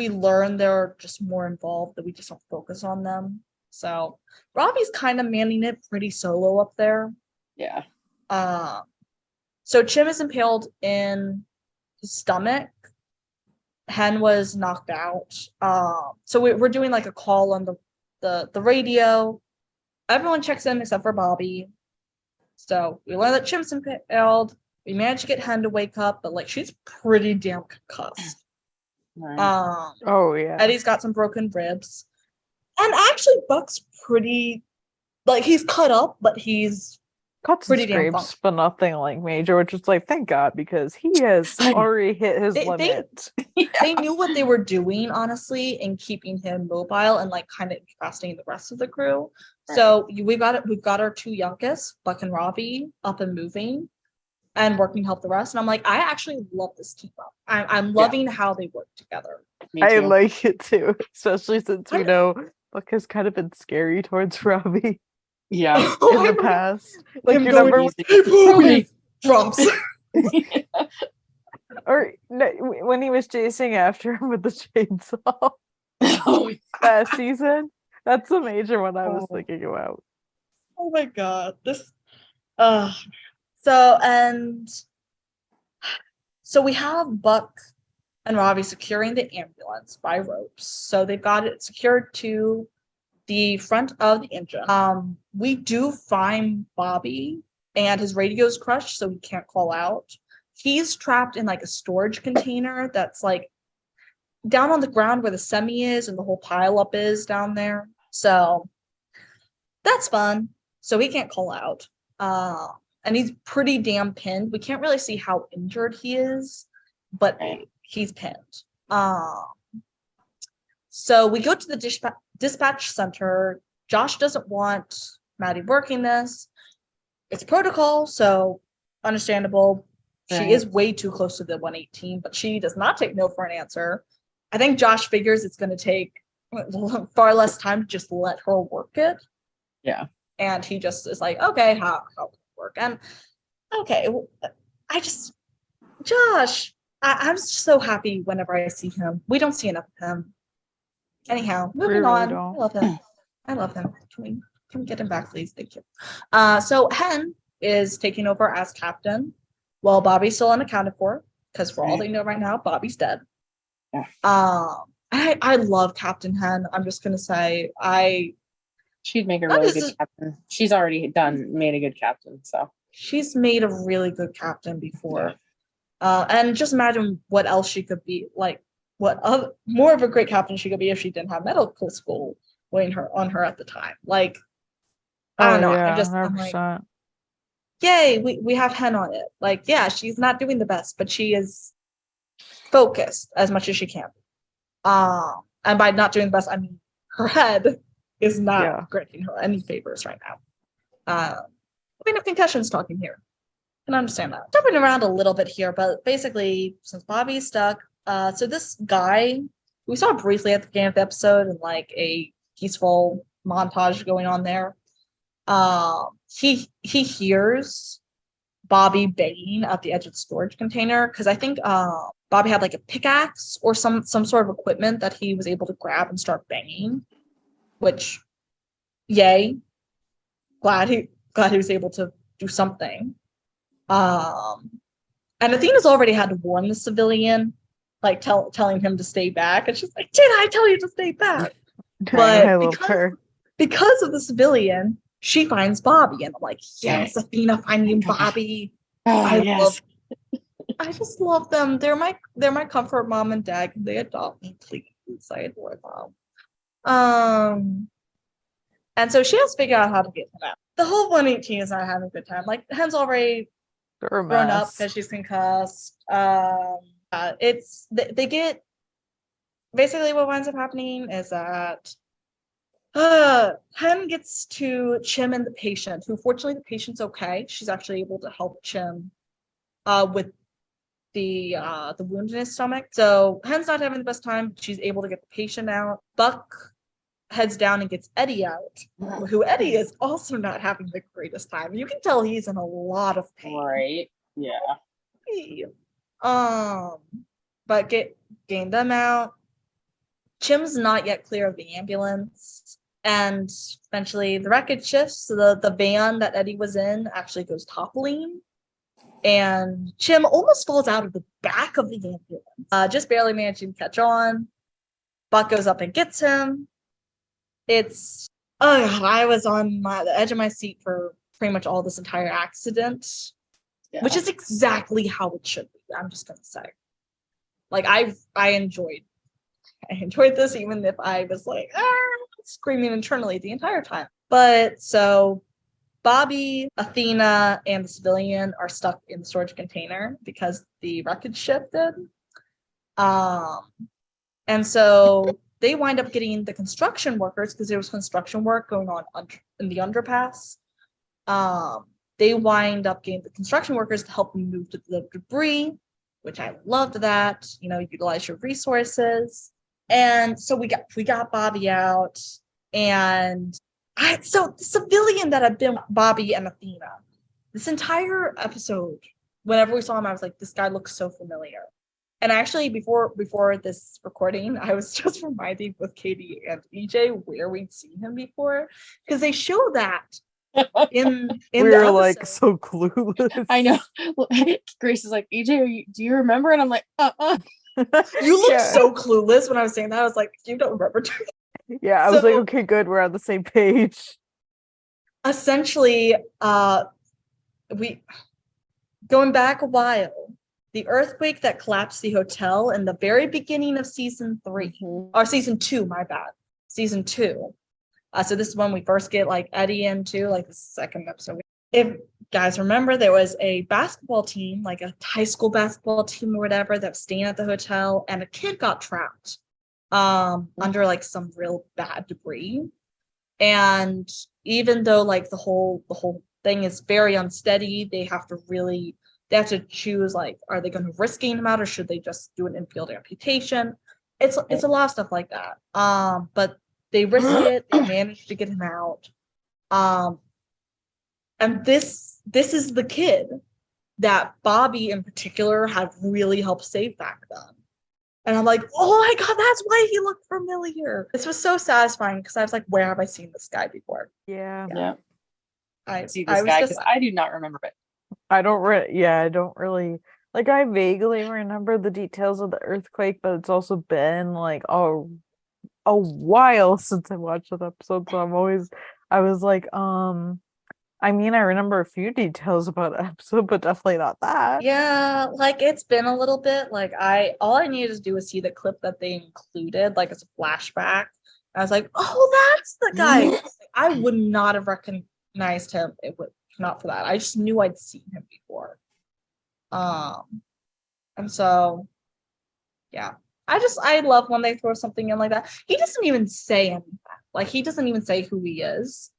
learn they're just more involved, that we just don't focus on them. So Ravi's kind of manning it pretty solo up there. Yeah. So Chim is impaled in his stomach. Hen was knocked out. So we're doing like a call on the radio. Everyone checks in except for Bobby. So we learn that Chim's impaled. We managed to get Hen to wake up, but like she's pretty damn concussed. Right. Oh yeah. Eddie's got some broken ribs. And actually Buck's pretty like he's cut up, but he's Cuts and pretty damn scrapes, but nothing like major, which is like, thank God, because he has already hit his limit. They knew what they were doing, honestly, in keeping him mobile and like kind of incapacitating the rest of the crew. Right. So we've got our two youngest, Buck and Ravi, up and moving and working to help the rest. And I'm like, I actually love this team up. I'm loving how they work together. Me I too. like it too, especially since we I'm- know Buck has kind of been scary towards Robbie Yeah. in the past. Like him you going, remember, "Hey, Bobby!" drops. or no, when he was chasing after him with the chainsaw Oh, that season. That's the major one I was Oh. thinking about. Oh my god. So we have Buck and Ravi securing the ambulance by ropes. So they've got it secured to the front of the engine. We do find Bobby and his radio's crushed, so he can't call out. He's trapped in like a storage container that's like down on the ground where the semi is and the whole pileup is down there. So that's fun. So he can't call out. And he's pretty damn pinned. We can't really see how injured he is, but he's pinned. So we go to the dispatch center. Josh doesn't want Maddie working this. It's protocol, so understandable. Right. She is way too close to the 118, but she does not take no for an answer. I think Josh figures it's going to take far less time to just let her work it. Yeah. And he just is like, okay, how can it work? And okay, Josh, I'm so happy whenever I see him. We don't see enough of him. Anyhow, We moving really on. don't. I love him. I love him. Can we get him back, please? Thank you. So Hen is taking over as captain, while Bobby's still unaccounted for, because for all they know right now, Bobby's dead. Yeah. I love Captain Hen. I'm just gonna say She'd make a that really is good captain. She's already made a good captain. So she's made a really good captain before. And just imagine what else she could be like. More of a great captain she could be if she didn't have medical school weighing her on her at the time. Like, I don't know. Yeah, I'm like, 100%. yay, we have Hen on it. Like, yeah, she's not doing the best, but she is focused as much as she can. And by not doing the best, I mean her head is not Yeah. granting her any favors right now. I mean, if concussion's talking here, I can understand that. Jumping around a little bit here, but basically, since Bobby's stuck, so this guy we saw briefly at the beginning of the episode and like a peaceful montage going on there. He hears Bobby banging at the edge of the storage container because I think Bobby had like a pickaxe or some sort of equipment that he was able to grab and start banging, which yay, glad he was able to do something. And Athena's already had to warn the civilian, like telling him to stay back, and she's like, "Did I tell you to stay back?" But I love her. because of the civilian, she finds Bobby, and I'm like, "Yes, Athena finding Bobby." I just love them. They're my comfort mom and dad. Can they adopt me, please? I adore them. And so she has to figure out how to get him out. The whole 118 is not having a good time. Like Hen's already grown up because she's concussed. They get basically what winds up happening is that Hen gets to Chim and the patient, who fortunately the patient's okay. She's actually able to help Chim with the wound in his stomach. So Hen's not having the best time. She's able to get the patient out. Buck heads down and gets Eddie out, who Eddie is also not having the greatest time. You can tell he's in a lot of pain. Right. Yeah. But gain them out. Chim's not yet clear of the ambulance. And eventually the wreckage shifts. So the van that Eddie was in actually goes toppling. And Chim almost falls out of the back of the ambulance, just barely managing to catch on. Buck goes up and gets him. I was on the edge of my seat for pretty much all this entire accident, which is exactly how it should be. I'm just gonna say, like I enjoyed this, even if I was like screaming internally the entire time. But so Bobby, Athena, and the civilian are stuck in the storage container because the wreckage shifted. And so they wind up getting the construction workers because there was construction work going on in the underpass. They wind up getting the construction workers to help them move to the debris, which I loved that. Utilize your resources. And so we got Bobby out, and so the civilian that had been Bobby and Athena, this entire episode, whenever we saw him, I was like, this guy looks so familiar. And actually, before this recording, I was just reminding with Katie and EJ where we'd seen him before, because they show that in we were like so clueless. I know. Grace is like, EJ, do you remember? And I'm like, You look so clueless when I was saying that. I was like, you don't remember. Yeah, I was like, okay, good, we're on the same page. Essentially, we going back a while. The earthquake that collapsed the hotel in the very beginning of season 3, or season 2, my bad, season 2. So this is when we first get like Eddie into like the second episode. If guys remember, there was a basketball team, like a high school basketball team or whatever, that was staying at the hotel, and a kid got trapped under like some real bad debris. And even though like the whole thing is very unsteady, they have to choose, like, are they going to risk getting him out, or should they just do an infield amputation? It's a lot of stuff like that. But they risk it. They manage to get him out. And this is the kid that Bobby in particular had really helped save back then. And I'm like, oh my God, that's why he looked familiar. This was so satisfying because I was like, where have I seen this guy before? Yeah. Yeah. I See I this was guy just because I do not remember it. I don't really like I vaguely remember the details of the earthquake, but it's also been like a while since I watched that episode. So I was like, I mean I remember a few details about the episode, but definitely not that. yeah, like it's been a little bit. Like all I needed to do was see the clip that they included, like as a flashback. I was like, oh, that's the guy. I would not have recognized him if not for that. I just knew I'd seen him before. And so yeah. I love when they throw something in like that. He doesn't even say anything. Like he doesn't even say who he is,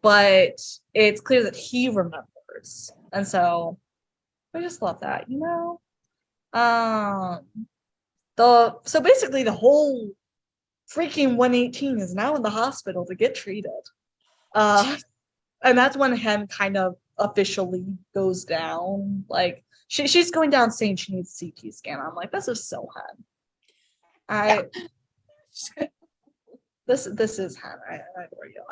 but it's clear that he remembers. And so I just love that, you know? So basically the whole freaking 118 is now in the hospital to get treated. And that's when Hen kind of officially goes down. Like she's going down saying she needs a CT scan. I'm like, this is so Hen. This is Hen. I adore you.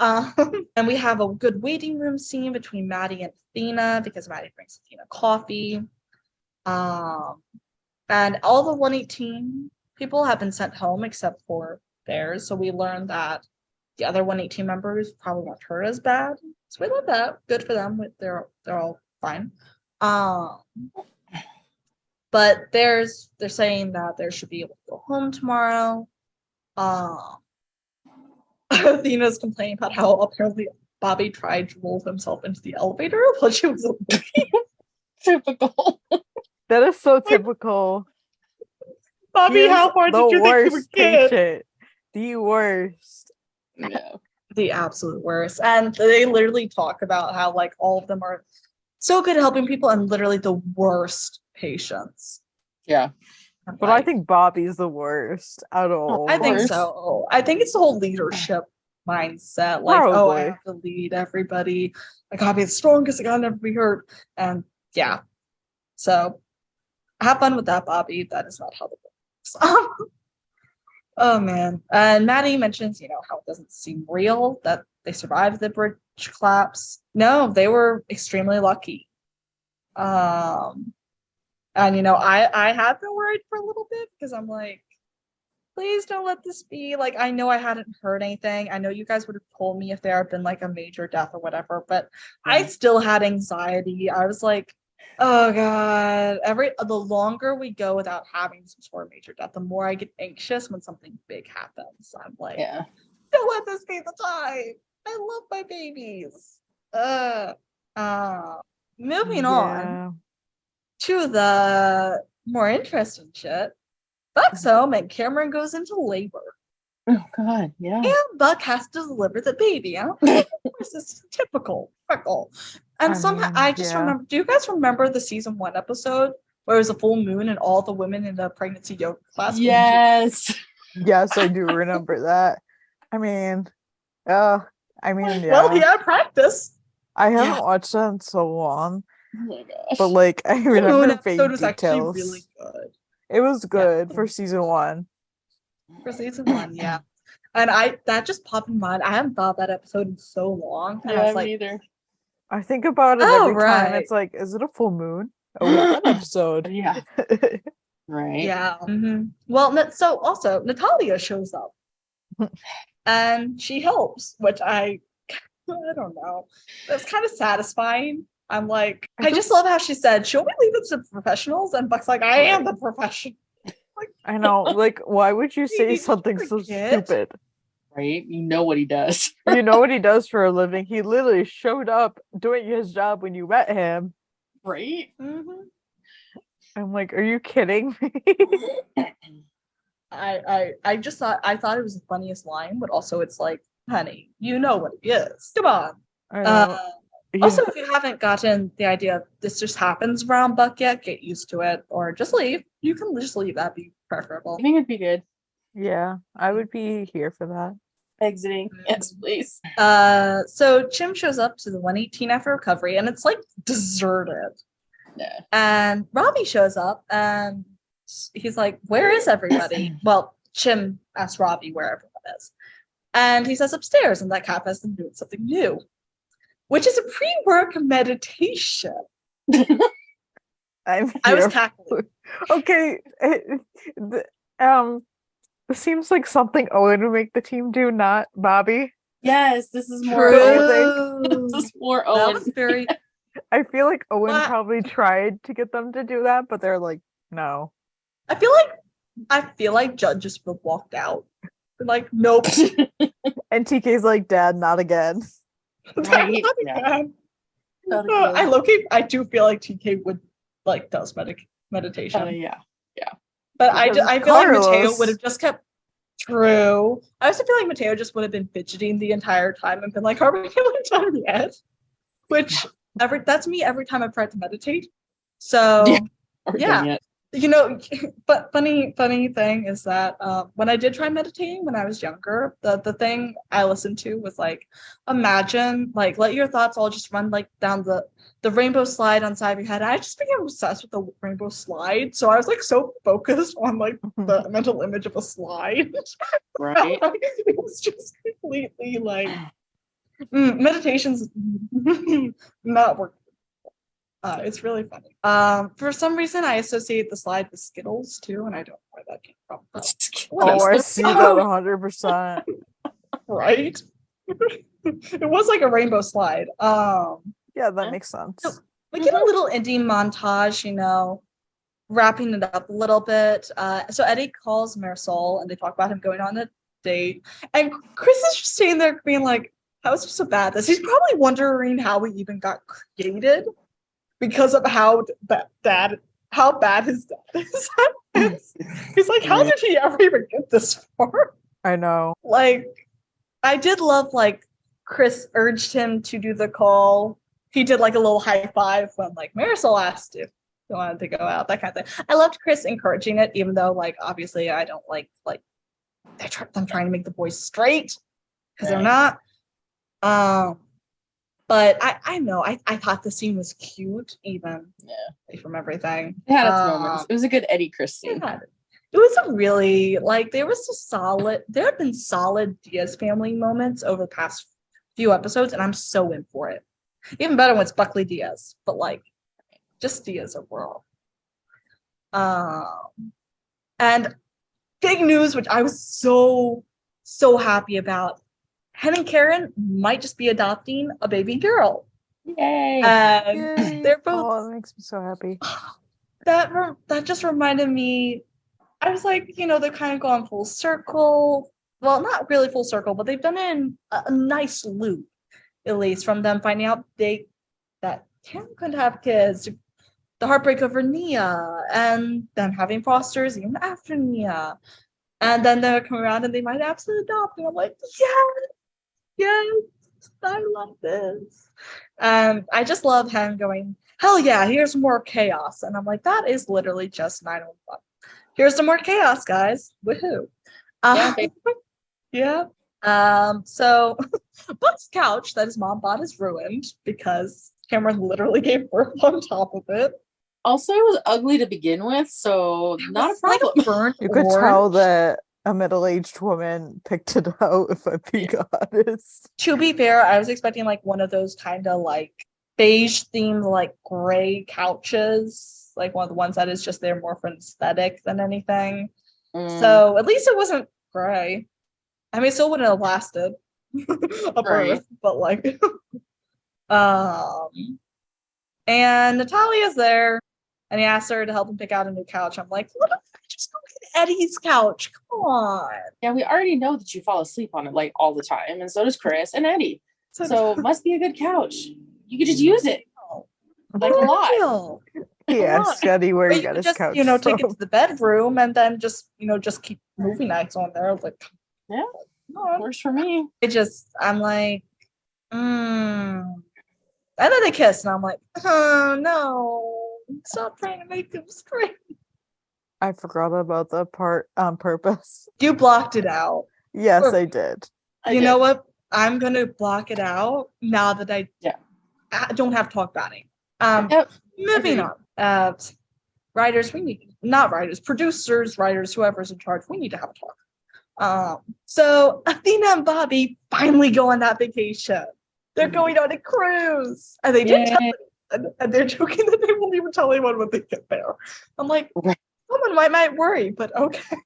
And we have a good waiting room scene between Maddie and Athena because Maddie brings Athena coffee. And all the 118 people have been sent home except for theirs. So we learned that the other 118 members probably weren't hurt as bad. So we love that. Good for them. They're all fine. But they're saying that they should be able to go home tomorrow. Athena's complaining about how apparently Bobby tried to roll himself into the elevator while she was awake. Typical. That is so typical. Bobby, how far did you think you would get? Patient. The worst. Yeah. The absolute worst. And they literally talk about how like all of them are so good at helping people and literally the worst patients. Yeah. But I think Bobby's the worst out of all. I think so. I think it's the whole leadership mindset. Like, Probably. oh, I have to lead everybody. I gotta be the strongest. I gotta never be hurt. And yeah. So have fun with that, Bobby. That is not how it works. Oh man. And Maddie mentions, how it doesn't seem real that they survived the bridge collapse. No, they were extremely lucky. And I have been worried for a little bit because I'm like, please don't let this be like, I know I hadn't heard anything. I know you guys would have told me if there had been like a major death or whatever, but I still had anxiety. I was like, oh God, the longer we go without having some sort of major death, the more I get anxious when something big happens. I'm like, don't let this be the time. I love my babies. Moving on to the more interesting shit. Buck's home and Cameron goes into labor. Oh God, yeah. And Buck has to deliver the baby. I don't know. This is typical. And somehow I just remember. Do you guys remember the season 1 episode where it was a full moon and all the women in the pregnancy yoga class? Yes. Yes, I do remember that. I mean, yeah. Well, he had practice. I haven't watched that in so long. Oh my gosh. But like I remember vague episode was details. actually really good. It was good for season 1. For season 1, yeah. And that just popped in mind. I haven't thought that episode in so long. And I was like, neither. I think about it every time. It's like, is it a full moon? Oh, that episode. Yeah. Right. Yeah. Mm-hmm. Well, so also Natalia shows up and she helps, which I don't know. That's kind of satisfying. I'm like, I just love how she said, should we leave it to professionals? And Buck's like, I am the professional. Like, I know. Like, why would you say something so stupid? Right? You know what he does. You know what he does for a living. He literally showed up doing his job when you met him. Right? Mm-hmm. I'm like, are you kidding me? I just thought it was the funniest line, but also it's like, honey, you know what it is. Come on. I know. Also, if you haven't gotten the idea of this just happens around Buck yet, get used to it or just leave. You can just leave. That'd be preferable. I think it'd be good. Yeah, I would be here for that. Exiting. Yes, please. So Jim shows up to the 118 after recovery and it's like deserted. Yeah. And Robbie shows up and he's like, where is everybody? Well, Chim asks Robbie where everyone is. And he says upstairs, and that Cap has them doing something new, which is a pre-work meditation. I'm I was here. cackling. Okay. It seems like something Owen would make the team do, not Bobby. Yes, this is more True. This is more That Owen. was very. I feel like Owen What? probably tried to get them to do that, but they're like, no. I feel like Judd just walked out. Like, nope. And TK's like, Dad, not again. Right, Not yeah. again. Not again. I do feel like TK would does meditation. Yeah. But Because I feel like Mateo Carlos- would have just kept true. I also feel like Mateo just would have been fidgeting the entire time and been like, are we really done yet? Which that's me every time I've tried to meditate. So Yeah. Are we Yeah. done yet? you know, but funny thing is that when I did try meditating when I was younger, the thing I listened to was like, imagine, like, let your thoughts all just run like down the rainbow slide on the side of your head. I just became obsessed with the rainbow slide, so I was like so focused on like the mental image of a slide. Right. It was just completely like meditation's not working. It's really funny. For some reason, I associate the slide with Skittles too, and I don't know where that came from. But Oh, I see that 100%. right? It was like a rainbow slide. Yeah, that makes sense. So we get a little indie montage, wrapping it up a little bit. So Eddie calls Marisol, and they talk about him going on a date, and Chris is just sitting there being like, "How is he so bad at this?" He's probably wondering how he even got created, because of how bad his dad is. He's like, how did he ever even get this far? I know. Like, I did love, like, Chris urged him to do the call. He did like a little high five when like Marisol asked if he wanted to go out, that kind of thing. I loved Chris encouraging it, even though like obviously I don't like them trying to make the boys straight because they're not. But I know I thought the scene was cute, even from everything. It had its moments. It was a good Eddie Chris scene. It was a really there have been solid Diaz family moments over the past few episodes, and I'm so in for it. Even better when it's Buckley Diaz, but like just Diaz overall. And big news, which I was so happy about. Hen and Karen might just be adopting a baby girl. Yay! And they're both. Oh, that makes me so happy. That just reminded me. I was like, they've kind of gone full circle. Well, not really full circle, but they've done it in a nice loop, at least from them finding out that Karen couldn't have kids, the heartbreak over Nia, and them having fosters even after Nia, and then they're coming around and they might absolutely adopt. And I'm like, yes, I love this. I just love him going, hell yeah, here's more chaos. And I'm like, that is literally just 911. Here's some more chaos, guys. Woohoo. Yeah. So Buck's couch that his mom bought is ruined because Cameron literally gave birth on top of it. Also, it was ugly to begin with, so not a problem. Like burnt You could orange. tell that a middle-aged woman picked it out, if I'm being honest. To be fair, I was expecting like one of those kind of like beige themed like gray couches, like one of the ones that is just there more for aesthetic than anything. So at least it wasn't gray. I mean, it still wouldn't have lasted a birth, but like and Natalia's there, and he asked her to help him pick out a new couch. I'm like, what if I just go get Eddie's couch? Come on. Yeah, we already know that you fall asleep on it like all the time, and so does Chris and Eddie. So it must be a good couch. You could just use it like a lot. He asked Eddie where he got his just, couch take it from. to the bedroom and then just keep movie nights on there. Like, Yeah, works for me. I'm like, And then they kiss, and I'm like, oh no, stop trying to make them straight. I forgot about that part on purpose. You blocked it out. Yes, I did. You know what? I'm gonna block it out now that I don't have to talk about it. Moving on. writers, we need not writers, producers, writers, whoever's in charge, we need to have a talk. So Athena and Bobby finally go on that vacation. They're going on a cruise, and they didn't tell anyone, and they're joking that they won't even tell anyone when they get there. I'm like, someone might worry, but okay.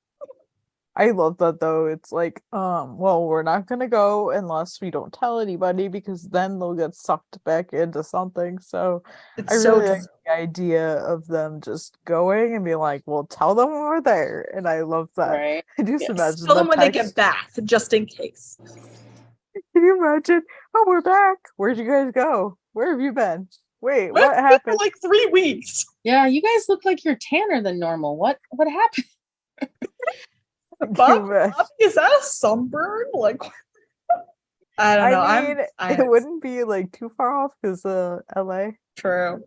I love that though. It's like, well, we're not gonna go unless we don't tell anybody because then they'll get sucked back into something. So It's I so really like the idea of them just going and being like, "We'll tell them when we're there," and I love that. Right. I just Yes. imagine tell the them when they text. get back, just in case. Can you imagine? Oh, we're back. Where'd you guys go? Where have you been? Wait, We've what been for happened? like 3 weeks. Yeah, you guys look like you're tanner than normal. What happened? Bob, is that a sunburn? Like, I don't know. I mean, I'm it wouldn't be like too far off because LA. true.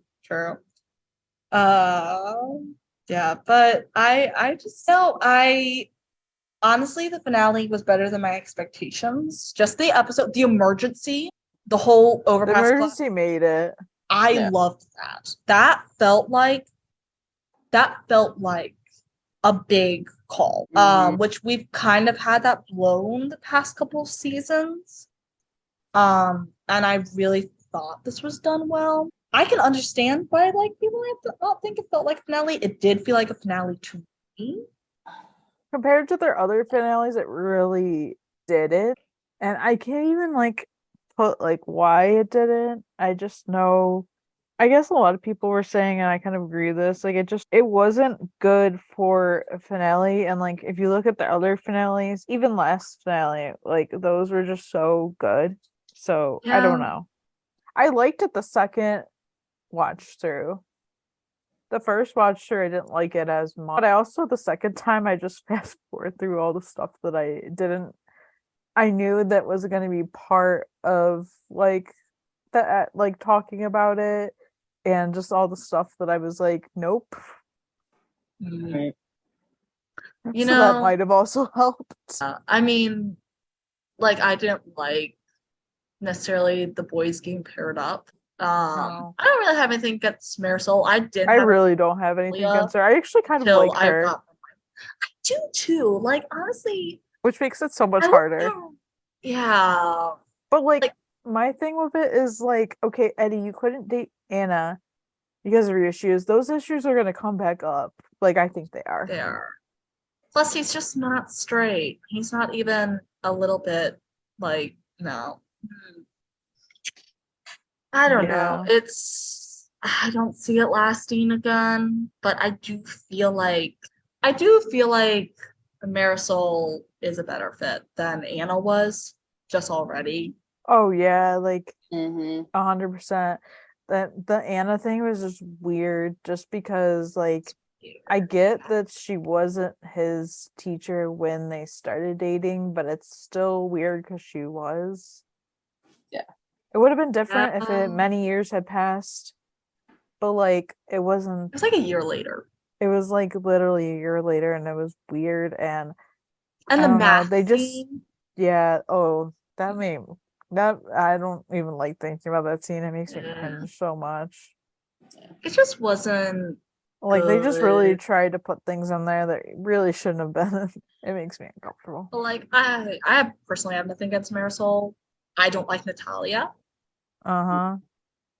Yeah, but I just know I honestly the finale was better than my expectations. Just the episode, the emergency, the whole The overpass. emergency made it. I loved that. That felt like a big call. Which we've kind of had that blown the past couple of seasons. And I really thought this was done well. I can understand why like people don't think it felt like a finale. It did feel like a finale to me. Compared to their other finales, it really did it. And I can't even like put like why it didn't. I just know I guess a lot of people were saying, and I kind of agree with this, like it wasn't good for a finale. And like if you look at the other finales, even last finale, like those were just so good. So I don't know. I liked it the second watch through. The first watch through, I didn't like it as much. But I also the second time I just fast forward through all the stuff that I knew that was gonna be part of like that like talking about it and just all the stuff that I was like, nope. Right. You so know, that might have also helped. I mean, like I didn't like necessarily the boys getting paired up. No. I don't really have anything against Marisol. I really don't have anything against her. I actually kind of like her. I do too. Like honestly, which makes it so much harder. Yeah. But like my thing with it is like, okay, Eddie, you couldn't date Anna because of your issues. Those issues are gonna come back up. Like I think they are. They are. Plus, he's just not straight. He's not even a little bit like no. I don't know. I don't see it lasting again, but I do feel like Marisol is a better fit than Anna was just already. Oh yeah, like 100%. That the Anna thing was just weird just because like I get that she wasn't his teacher when they started dating, but it's still weird because she was. Yeah. It would have been different if many years had passed, but like it wasn't. It was like a year later. It was like literally a year later, and it was weird. And the math they just scene. Yeah. Oh, that I don't even like thinking about that scene. It makes me cringe so much. It just wasn't like good. They just really tried to put things in there that really shouldn't have been. It makes me uncomfortable. But like I personally have nothing against Marisol. I don't like Natalia.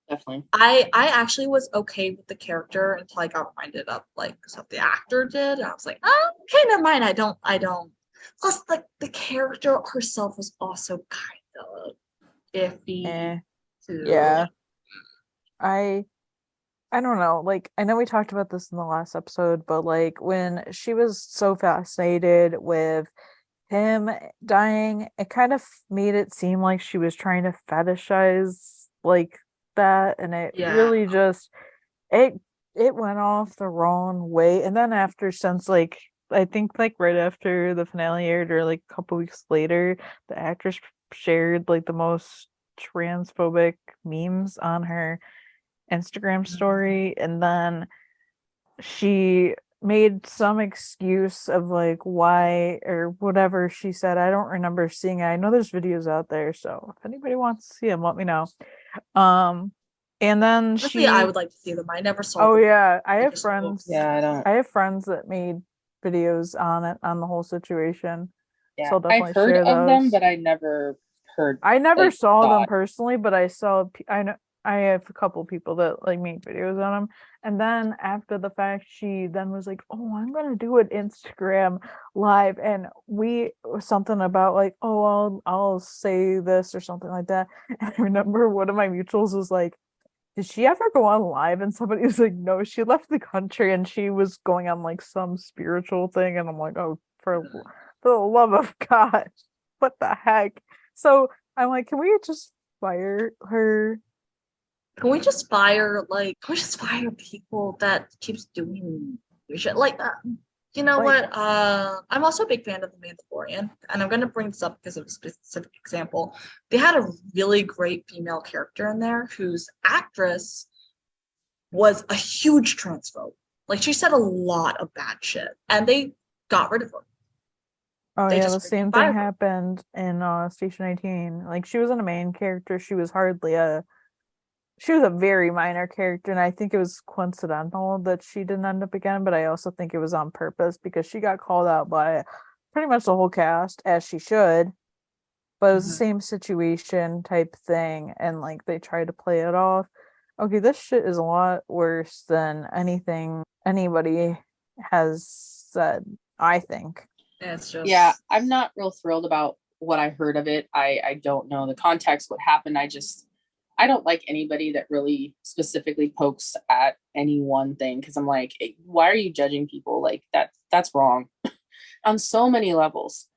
Definitely. I actually was okay with the character until I got reminded of like stuff the actor did. And I was like, oh, okay, never mind. I don't. Plus, like the character herself was also kind of iffy. Too. Yeah. I don't know. Like I know we talked about this in the last episode, but like when she was so fascinated with him dying, it kind of made it seem like she was trying to fetishize like that, and it really just it went off the wrong way. And then since like I think like right after the finale aired or like a couple weeks later, the actress shared like the most transphobic memes on her Instagram story, and then she made some excuse of like why or whatever she said. I don't remember seeing it. I know there's videos out there, so if anybody wants to see them, let me know. And then Honestly, I would like to see them. I never saw Oh them. yeah, I I have just friends. Yeah, I don't. I have friends that made videos on it, on the whole situation. Yeah, So I'll I definitely heard share of them, those. but I never heard I never like saw them thought. personally, but I saw. I know I have a couple people that like made videos on them. And then after the fact, she then was like, "Oh, I'm gonna do an Instagram live," and we something about like, "Oh, I'll say this or something like that." And I remember one of my mutuals was like, did she ever go on live? And somebody was like, no, she left the country and she was going on like some spiritual thing. And I'm like, oh, for the love of God, what the heck? So I'm like, can we just fire her? Can we just fire people that keeps doing weird shit like that? You know Like, what? I'm also a big fan of The Mandalorian, and I'm gonna bring this up because of a specific example. They had a really great female character in there whose actress was a huge transphobe. Like she said a lot of bad shit, and they got rid of her. oh They yeah, the just freaking same thing fired her. happened in Station 18. Like she wasn't a main character. She was a very minor character, and I think it was coincidental that she didn't end up again, but I also think it was on purpose because she got called out by pretty much the whole cast, as she should. But it was the Mhm. same situation type thing, and like they tried to play it off. Okay, this shit is a lot worse than anything anybody has said, I think. It's just Yeah, I'm not real thrilled about what I heard of it. I don't know the context, what happened. I don't like anybody that really specifically pokes at any one thing because I'm like, why are you judging people like that? That's wrong on so many levels.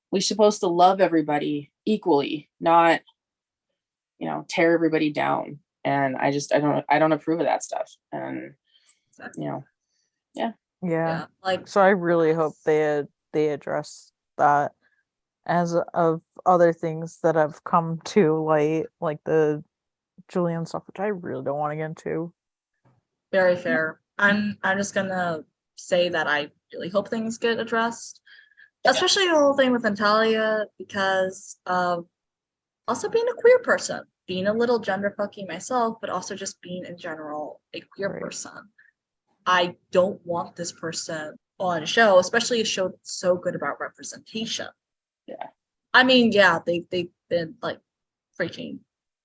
We're supposed to love everybody equally, not tear everybody down. And I don't approve of that stuff. And exactly. yeah. Yeah. Yeah, like So I really hope they address that as of other things that have come to light, like the Julian stuff, which I really don't want to get into. very fair. I'm just gonna say that I really hope things get addressed, especially the whole thing with Natalia, because of also being a queer person, being a little gender fucking myself, but also just being in general a queer Right. person. I don't want this person on a show, especially a show that's so good about representation. Yeah. I mean, yeah, they've been like freaking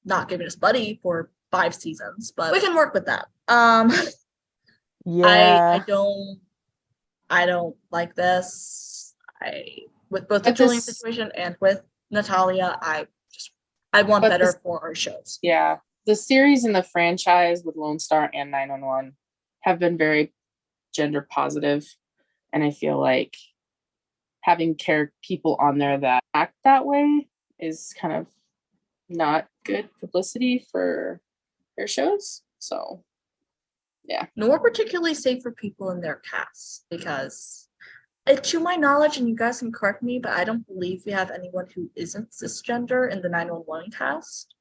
not giving us Buddy for 5 seasons, but we can work with that. I Yeah. don't like this. With both the But Julian this, situation and with Natalia, I want but this, better for our shows. yeah, the series and the franchise with Lone Star and 911 have been very gender positive, and I feel like having people on there that act that way is kind of not good publicity for their shows. So yeah. Nor particularly safe for people in their casts because to my knowledge, and you guys can correct me, but I don't believe we have anyone who isn't cisgender in the 911 cast.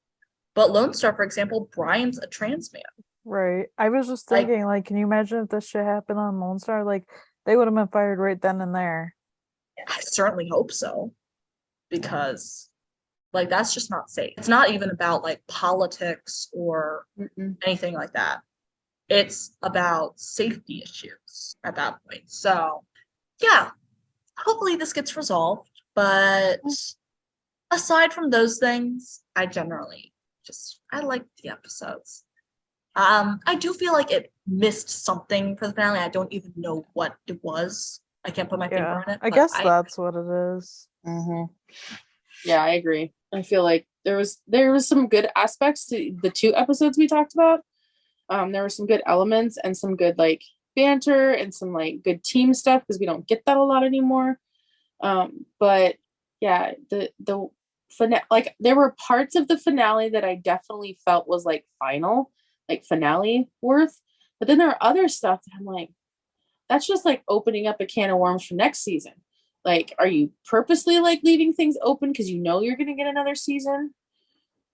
But Lone Star, for example, Brian's a trans man. Right. I was just Like, thinking, like, can you imagine if this shit happened on Lone Star? Like, they would have been fired right then and there. I certainly hope so, because like that's just not safe. It's not even about like politics or Mm-mm. anything like that. It's about safety issues at that point. So yeah, hopefully this gets resolved. But aside from those things, I like the episodes. I do feel like it missed something for the finale. I don't even know what it was. I can't put my finger Yeah. on it. I But guess that's what it is. Mm-hmm. Yeah, I agree. I feel like there was some good aspects to the 2 episodes we talked about. There were some good elements and some good like banter and some like good team stuff because we don't get that a lot anymore. But yeah, the like there were parts of the finale that I definitely felt was like finale worth. But then there are other stuff that I'm like, that's just like opening up a can of worms for next season. Like, are you purposely like leaving things open because you're going to get another season?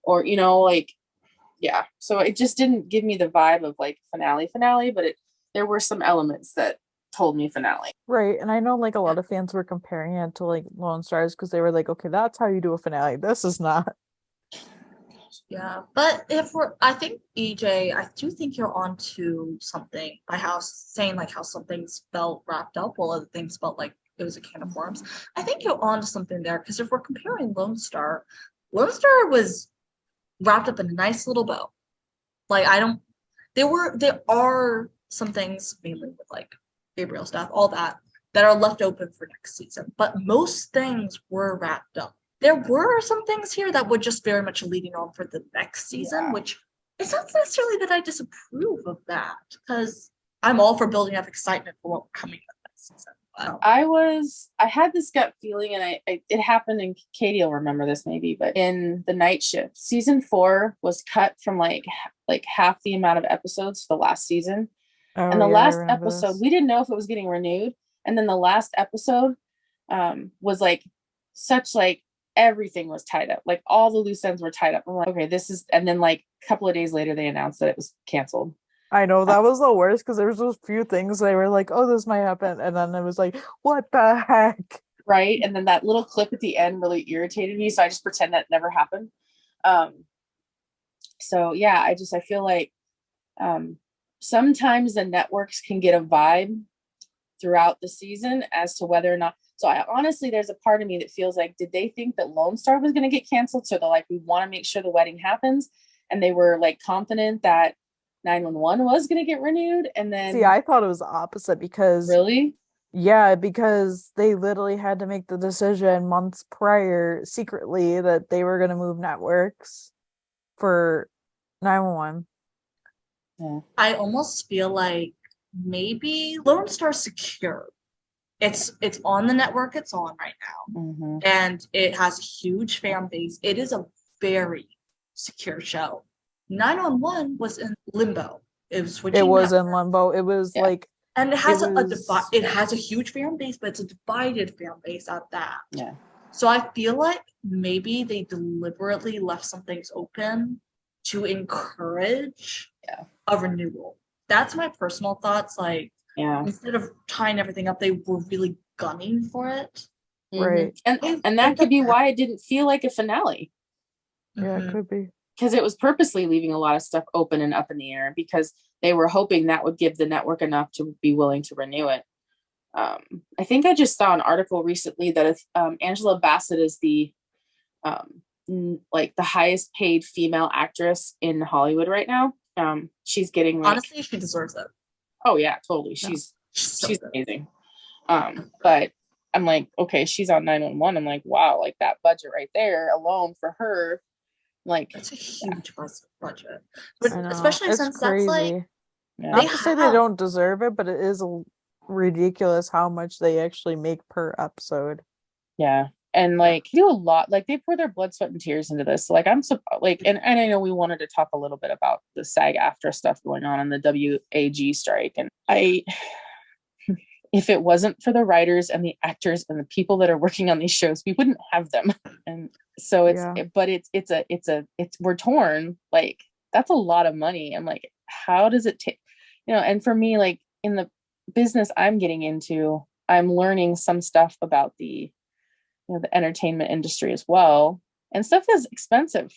Or, like, yeah. So it just didn't give me the vibe of like finale, but there were some elements that told me finale. Right. And I know like a lot of fans were comparing it to like Lone Stars because they were like, okay, that's how you do a finale. This is not. Yeah, but I think EJ, I do think you're onto something by saying like how some things felt wrapped up while other things felt like it was a can of worms. I think you're onto something there because if we're comparing Lone Star was wrapped up in a nice little bow. Like there are some things mainly with like Gabriel stuff, all that are left open for next season, but most things were wrapped up. There were some things here that were just very much leading on for the next season, which it's not necessarily that I disapprove of that because I'm all for building up excitement for what's coming up next season. I had this gut feeling, and it happened, and Katie will remember this maybe, but in the night shift, season 4 was cut from like half the amount of episodes for the last season. And the last episode, we didn't know if it was getting renewed. And then the last episode was like such like everything was tied up. Like all the loose ends were tied up. I'm like, okay, and then like a couple of days later, they announced that it was canceled. I know that was the worst because there was those few things they were like, oh, this might happen. And then it was like, what the heck? Right. And then that little clip at the end really irritated me. So I just pretend that never happened. So yeah, I feel like sometimes the networks can get a vibe throughout the season as to whether or not. So I honestly, there's a part of me that feels like, did they think that Lone Star was going to get canceled? So they're like, we want to make sure the wedding happens. And they were like confident that 911 was going to get renewed. And then see, I thought it was the opposite because really, yeah, because they literally had to make the decision months prior secretly that they were going to move networks for 911. yeah. I almost feel like maybe Lone Star secure. It's on the network it's on right now, and it has a huge fan base. It is a very secure show. 911 was in limbo. It was switching. It was in limbo. It was like, and it has it has a huge fan base, but it's a divided fan base at that. Yeah. So I feel like maybe they deliberately left some things open to encourage a renewal. That's my personal thoughts. Like, instead of tying everything up, they were really gunning for it. Right. And that could be why it didn't feel like a finale. Yeah, it could be. Because it was purposely leaving a lot of stuff open and up in the air because they were hoping that would give the network enough to be willing to renew it. I think I just saw an article recently that if Angela Bassett is the like the highest paid female actress in Hollywood right now. She's getting like, honestly, she deserves it. Oh yeah, totally. She's amazing. But I'm like, okay, she's on 911. I'm like, wow, like that budget right there alone for her, like it's a huge budget. But especially since crazy. That's like not to say they don't deserve it, but it is ridiculous how much they actually make per episode. Yeah. And like do a lot, like they pour their blood, sweat, and tears into this. Like and I know we wanted to talk a little bit about the SAG-AFTRA stuff going on and the WAG strike. And if it wasn't for the writers and the actors and the people that are working on these shows, we wouldn't have them. And so we're torn. Like that's a lot of money. And like, how does it take, and for me, like in the business I'm getting into, I'm learning some stuff about the entertainment industry as well. And stuff is expensive,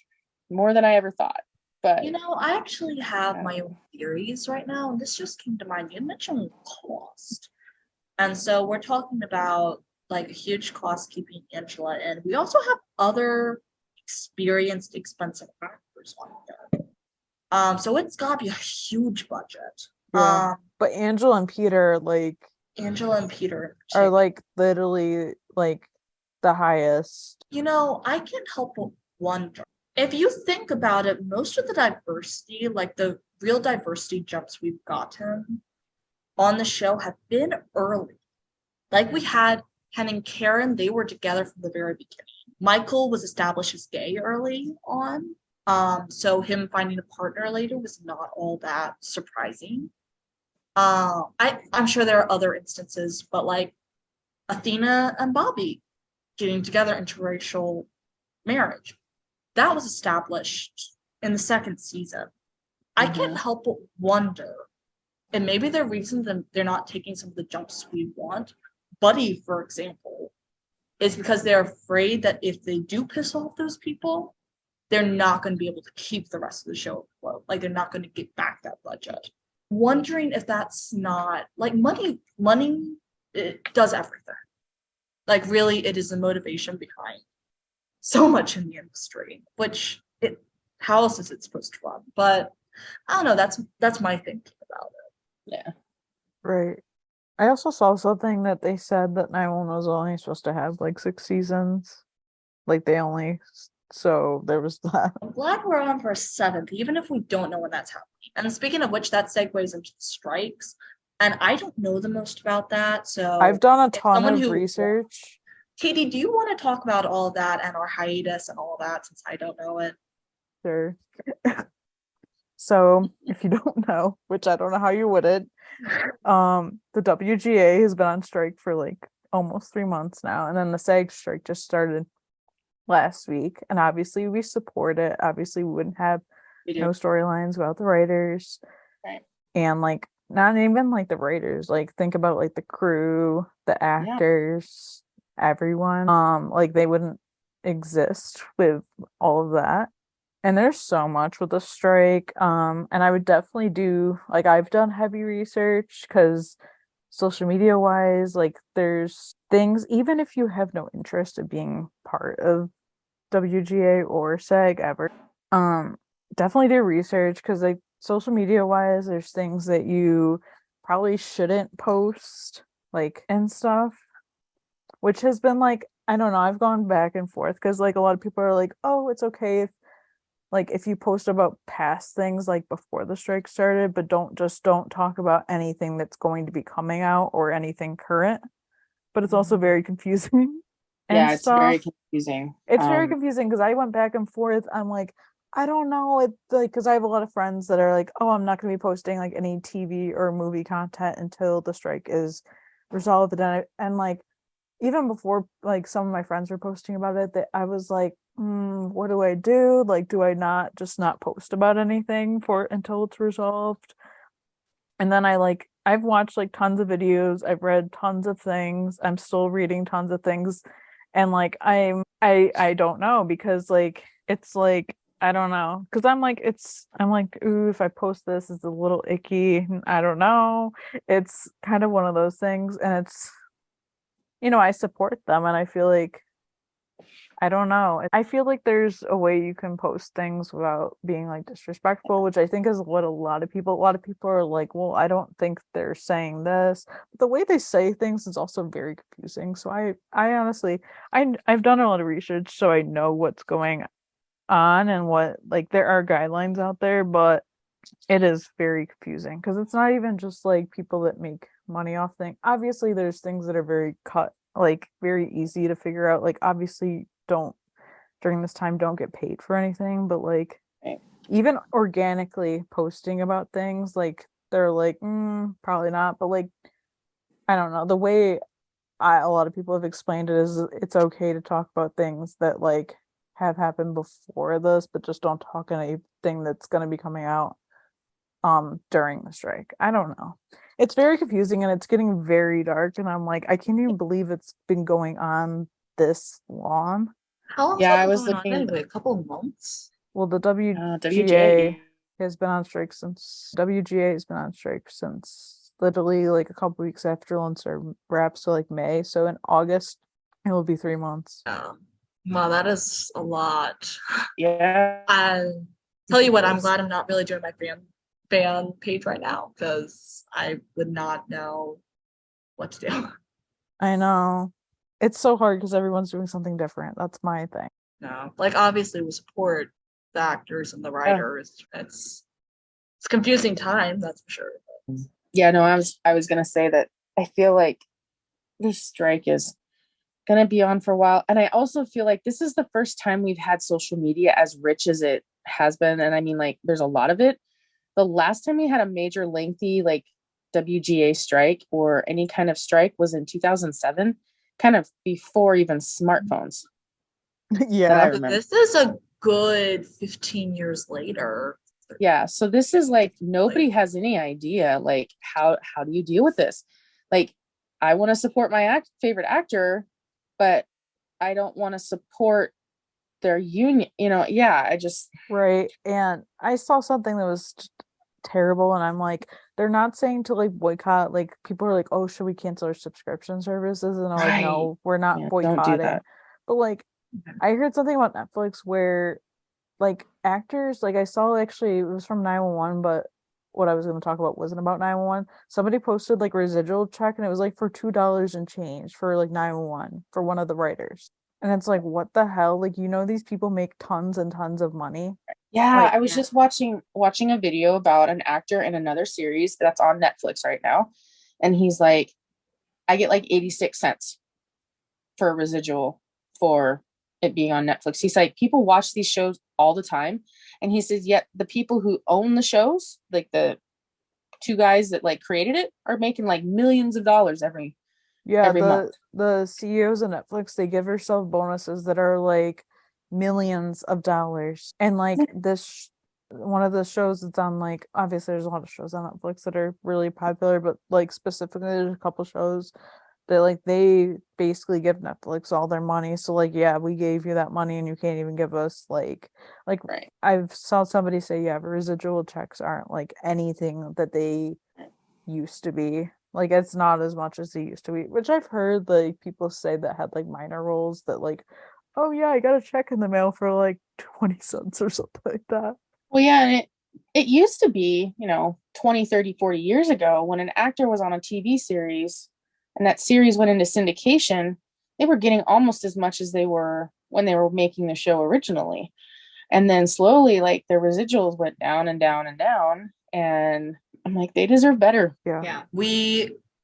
more than I ever thought. But I actually have my own theories right now, and this just came to mind. You mentioned cost. And so we're talking about like a huge cost keeping Angela in. We also have other experienced, expensive actors on there. So it's gotta be a huge budget. Yeah. But Angela and Peter are like literally like the highest. I can't help but wonder. If you think about it, most of the diversity, like the real diversity jumps we've gotten on the show have been early. Like we had Ken and Karen, they were together from the very beginning. Michael was established as gay early on. So him finding a partner later was not all that surprising. I'm sure there are other instances, but like Athena and Bobby getting together, interracial marriage, that was established in the second season. I can't help but wonder, and maybe the reason that they're not taking some of the jumps we want, Buddy, for example, is because they're afraid that if they do piss off those people, they're not going to be able to keep the rest of the show afloat. Like they're not going to get back that budget. Wondering if that's not like money it does everything. Like really it is the motivation behind so much in the industry, which how else is it supposed to run? But I don't know, that's my thinking about it. Yeah. Right. I also saw something that they said that 911 was only supposed to have like 6 seasons. Like they only, so there was that. I'm glad we're on for a 7th, even if we don't know when that's happening. And speaking of which, that segues into the strikes. And I don't know the most about that. So I've done a if ton someone of who- research. Katie, do you want to talk about all of that and our hiatus and all that since I don't know it? Sure. So if you don't know, which I don't know how you wouldn't, the WGA has been on strike for like almost 3 months now, and then the SAG strike just started last week, and obviously we support it. Obviously we wouldn't have We do. no storylines without the writers. Right. And like not even like the writers, like think about like the crew, the actors, everyone. Like they wouldn't exist with all of that. And there's so much with the strike. And I would definitely do like I've done heavy research because social media wise, like there's things, even if you have no interest in being part of WGA or SAG ever, definitely do research because like social media wise, there's things that you probably shouldn't post like and stuff, which has been like, I don't know, I've gone back and forth because like a lot of people are like, oh, it's okay if like if you post about past things like before the strike started, but don't talk about anything that's going to be coming out or anything current. But it's also very confusing. Yeah, and it's very stuff. confusing. It's very confusing because I went back and forth. I'm like, I don't know. It like because I have a lot of friends that are like, oh, I'm not going to be posting like any TV or movie content until the strike is resolved. And like even before like some of my friends were posting about it, that I was like, what do I do? Like, do I not post about anything for until it's resolved? And then I've watched like tons of videos, I've read tons of things, I'm still reading tons of things, and like I don't know because like it's like I don't know because I'm like ooh, if I post this it's a little icky. I don't know. It's kind of one of those things, and it's I support them, and I feel like I don't know. I feel like there's a way you can post things without being like disrespectful, which I think is what a lot of people are like, well, I don't think they're saying this. But the way they say things is also very confusing. So I honestly, I've done a lot of research, so I know what's going on and what like there are guidelines out there, but it is very confusing because it's not even just like people that make money off things. Obviously, there's things that are very like very easy to figure out. Like obviously don't during this time don't get paid for anything, but like Right. even organically posting about things, like they're like probably not, but like I don't know, the way a lot of people have explained it is it's okay to talk about things that like have happened before this, but just don't talk anything that's going to be coming out during the strike. I don't know. It's very confusing and it's getting very dark, and I'm like, I can't even believe it's been going on this long. How long Yeah, I has was that been going on looking. anyway? A couple of months? Well, the WGA WGA. has been on strike since WGA has been on strike since literally like a couple weeks after Leinster wraps, so like May. So in August it will be 3 months. Wow, that is a lot. Yeah. Tell you what, I'm glad I'm not really doing my fan page right now because I would not know what to do. I know. It's so hard because everyone's doing something different. That's my thing. No, like obviously we support the actors and the writers. It's confusing time, that's for sure. Yeah, no, I was gonna say that I feel like this strike is gonna be on for a while. And I also feel like this is the first time we've had social media as rich as it has been. And I mean, like, there's a lot of it. The last time we had a major lengthy like WGA strike or any kind of strike was in 2007, kind of before even smartphones. That I Yeah. remember. This is a good 15 years later. Yeah. So this is like nobody has any idea like how do you deal with this? Like, I want to support my favorite actor, but I don't want to support their union, yeah, I just Right. And I saw something that was terrible, and I'm like, they're not saying to like boycott. Like people are like, oh, should we cancel our subscription services? And I'm like, right. no, we're not Yeah, don't do boycotting. that. But like I heard something about Netflix where like actors, like I saw actually it was from 911, but what I was going to talk about wasn't about 911. Somebody posted like residual check and it was like for $2 and change for like 911 for one of the writers. And it's like, what the hell? Like, these people make tons and tons of money. Yeah, Like, I was just watching a video about an actor in another series that's on Netflix right now, and he's like, I get like 86 cents for a residual for it being on Netflix. He's like, people watch these shows all the time, and he says, yet the people who own the shows, like the two guys that like created it, are making like millions of dollars every yeah, month. the CEOs of Netflix, they give yourself bonuses that are like millions of dollars. And like this one of the shows that's on, like, obviously there's a lot of shows on Netflix that are really popular, but like specifically there's a couple shows that like they basically give Netflix all their money. So like, yeah, we gave you that money and you can't even give us like Right. I've saw somebody say, yeah, residual checks aren't like anything that they used to be. Like it's not as much as they used to be, which I've heard like people say that had like minor roles that like, oh yeah, I got a check in the mail for like 20 cents or something like that. Well, yeah, and it used to be, 20, 30, 40 years ago when an actor was on a TV series and that series went into syndication, they were getting almost as much as they were when they were making the show originally. And then slowly, like their residuals went down and down and down. And I'm like, they deserve better. Yeah.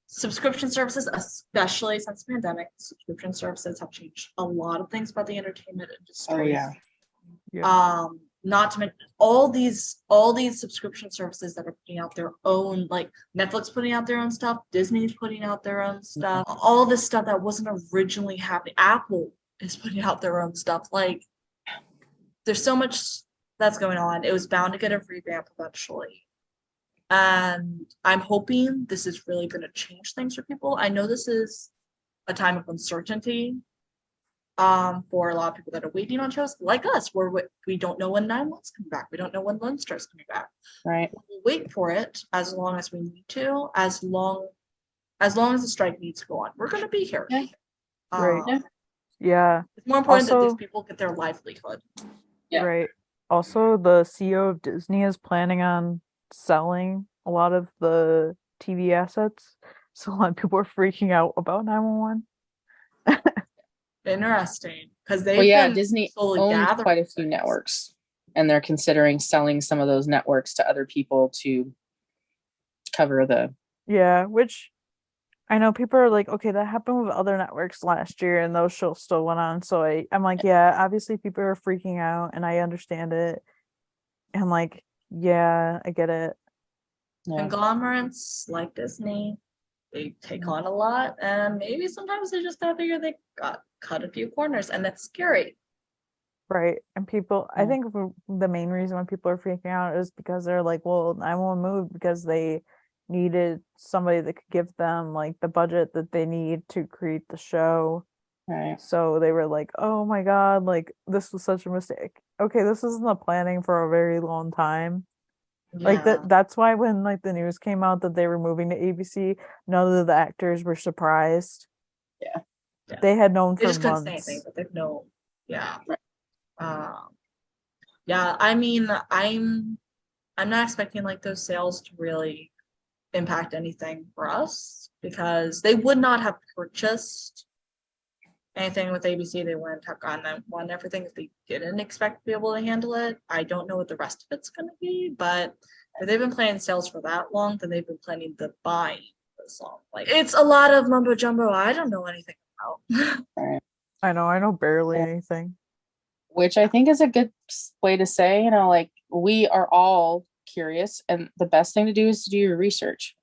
Subscription services, especially since the pandemic, subscription services have changed a lot of things about the entertainment industry. Oh, yeah. Not to mention all these subscription services that are putting out their own, like Netflix putting out their own stuff, Disney's putting out their own stuff, all this stuff that wasn't originally happening. Apple is putting out their own stuff. Like there's so much that's going on. It was bound to get a revamp eventually. And I'm hoping this is really going to change things for people. I know this is a time of uncertainty for a lot of people that are waiting on shows like us, where we don't know when 911's coming back. We don't know when Lone Star's coming back. Right. We'll wait for it as long as we need to, as long as the strike needs to go on. We're going to be here. Yeah. Right. Yeah. It's more important that these people get their livelihood. Yeah. Right. Also, the CEO of Disney is planning on selling a lot of the TV assets. So a lot of people are freaking out about 911. Interesting. Because Disney owns quite a few networks, and they're considering selling some of those networks to other people to cover the. Yeah, which I know people are like, okay, that happened with other networks last year and those shows still went on. So I'm like, yeah, obviously people are freaking out and I understand it. And like, yeah, I get it. Yeah. Conglomerates like Disney, they take on a lot, and maybe sometimes they just gotta figure they got cut a few corners, and that's scary. Right. And people, I think the main reason why people are freaking out is because they're like, well, 911 moved because they needed somebody that could give them like the budget that they need to create the show. Right. So they were like, oh my God, like this was such a mistake. Okay, this isn't the planning for a very long time. Like that's why when like the news came out that they were moving to ABC, none of the actors were surprised. Yeah. They had known for just months. Couldn't say anything, but they've known. Yeah. Right. Yeah, I mean, I'm not expecting like those sales to really impact anything for us because they would not have purchased anything with ABC. They wouldn't have gotten that one everything if they didn't expect to be able to handle it. I don't know what the rest of it's going to be, but if they've been planning sales for that long, then they've been planning the buying for this long. Like it's a lot of mumbo jumbo I don't know anything about. Right. I know barely anything. Which I think is a good way to say, like we are all curious, and the best thing to do is to do your research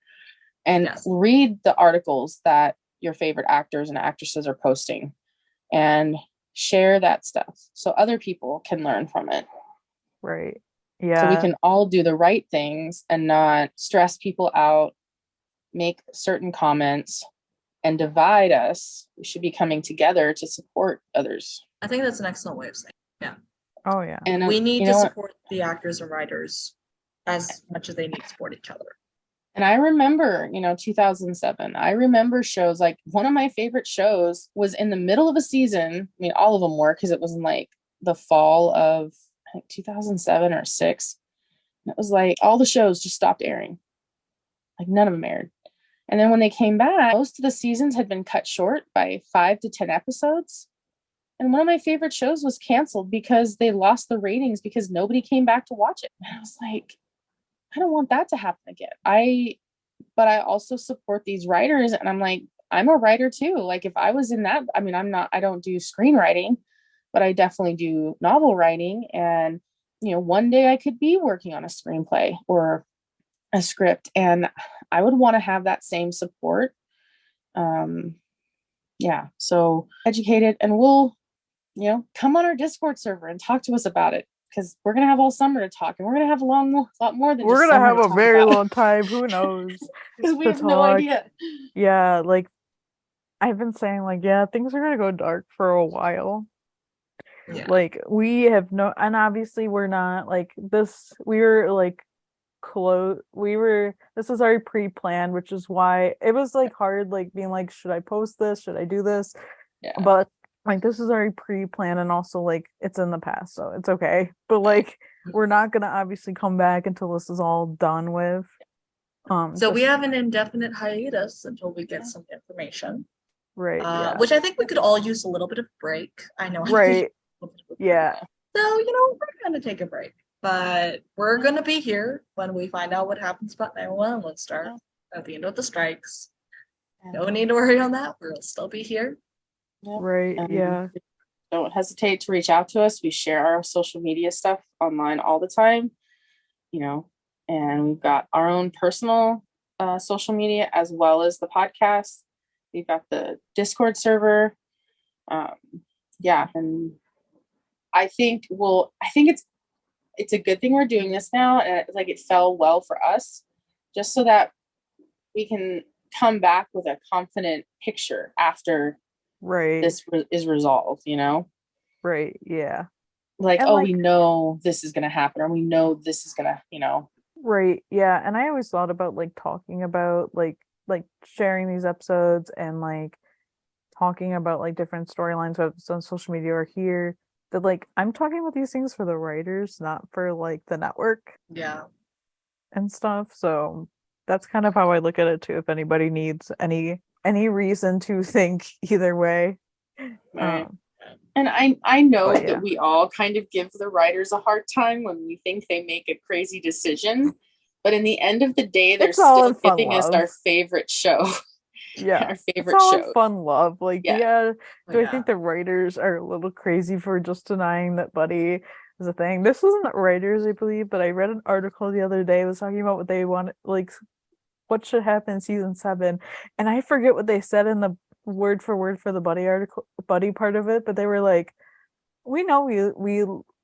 and read the articles that your favorite actors and actresses are posting and share that stuff so other people can learn from it. Right. Yeah. So we can all do the right things and not stress people out, make certain comments and divide us. We should be coming together to support others. I think that's an excellent way of saying it. Yeah. Oh yeah. And We need you to know what? support the actors and writers as much as they need to support each other. And I remember, 2007. I remember shows like one of my favorite shows was in the middle of a season. I mean, all of them were because it was in like the fall of I think 2007 or 6. And it was like all the shows just stopped airing. Like none of them aired. And then when they came back, most of the seasons had been cut short by 5 to 10 episodes. And one of my favorite shows was canceled because they lost the ratings because nobody came back to watch it. And I was like, I don't want that to happen again. But I also support these writers, and I'm like, I'm a writer too. Like if I was in that, I mean, I don't do screenwriting, but I definitely do novel writing. And, one day I could be working on a screenplay or a script, and I would want to have that same support. Yeah. So educated, and we'll, come on our Discord server and talk to us about it. Because we're gonna have all summer to talk, and we're gonna have a lot more than We're just gonna summer have to a talk very about. long time. Who knows? Because we to have no talk. idea. Yeah, like I've been saying, like, yeah, things are gonna go dark for a while. Yeah. Like we have no, and obviously we're not like this. We were like close. This is already pre-planned, which is why it was like hard, like being like, should I post this? Should I do this? Yeah. But like this is already pre-planned, and also like it's in the past, so it's okay. But like we're not gonna obviously come back until this is all done with. So we just- have an indefinite hiatus until we get some information. right, yeah, Which I think we could all use a little bit of break. I know. I could use right, a little bit of a break. yeah, So, we're gonna take a break. But we're gonna be here when we find out what happens about 911 Lone Star at the end of the strikes. No need to worry on that. We'll still be here. right, yeah. Don't hesitate to reach out to us. We share our social media stuff online all the time, and we've got our own personal social media as well as the podcast. We've got the Discord server. Yeah, and I think it's a good thing we're doing this now, and like it fell well for us, just so that we can come back with a confident picture after Right, this is resolved, right, yeah. like, And oh, like, we know this is going to happen, or we know this is going to, right, yeah. And I always thought about like talking about like sharing these episodes and like talking about like different storylines, whether it's on social media or here, that like I'm talking about these things for the writers, not for like the network Yeah. and stuff. So that's kind of how I look at it too. If anybody needs any reason to think either way. Right. And I know But yeah. that we all kind of give the writers a hard time when we think they make a crazy decision, but in the end of the day, they're It's all still in fun giving us love. our favorite show. Yeah. Our It's favorite all in show. fun love. Like, yeah. Do I Yeah. think the writers are a little crazy for just denying that Buddy is a thing? This wasn't writers, I believe, but I read an article the other day. It was talking about what they want, like what should happen in season 7. And I forget what they said in the word for word for the Buddy part of it, but they were like, we know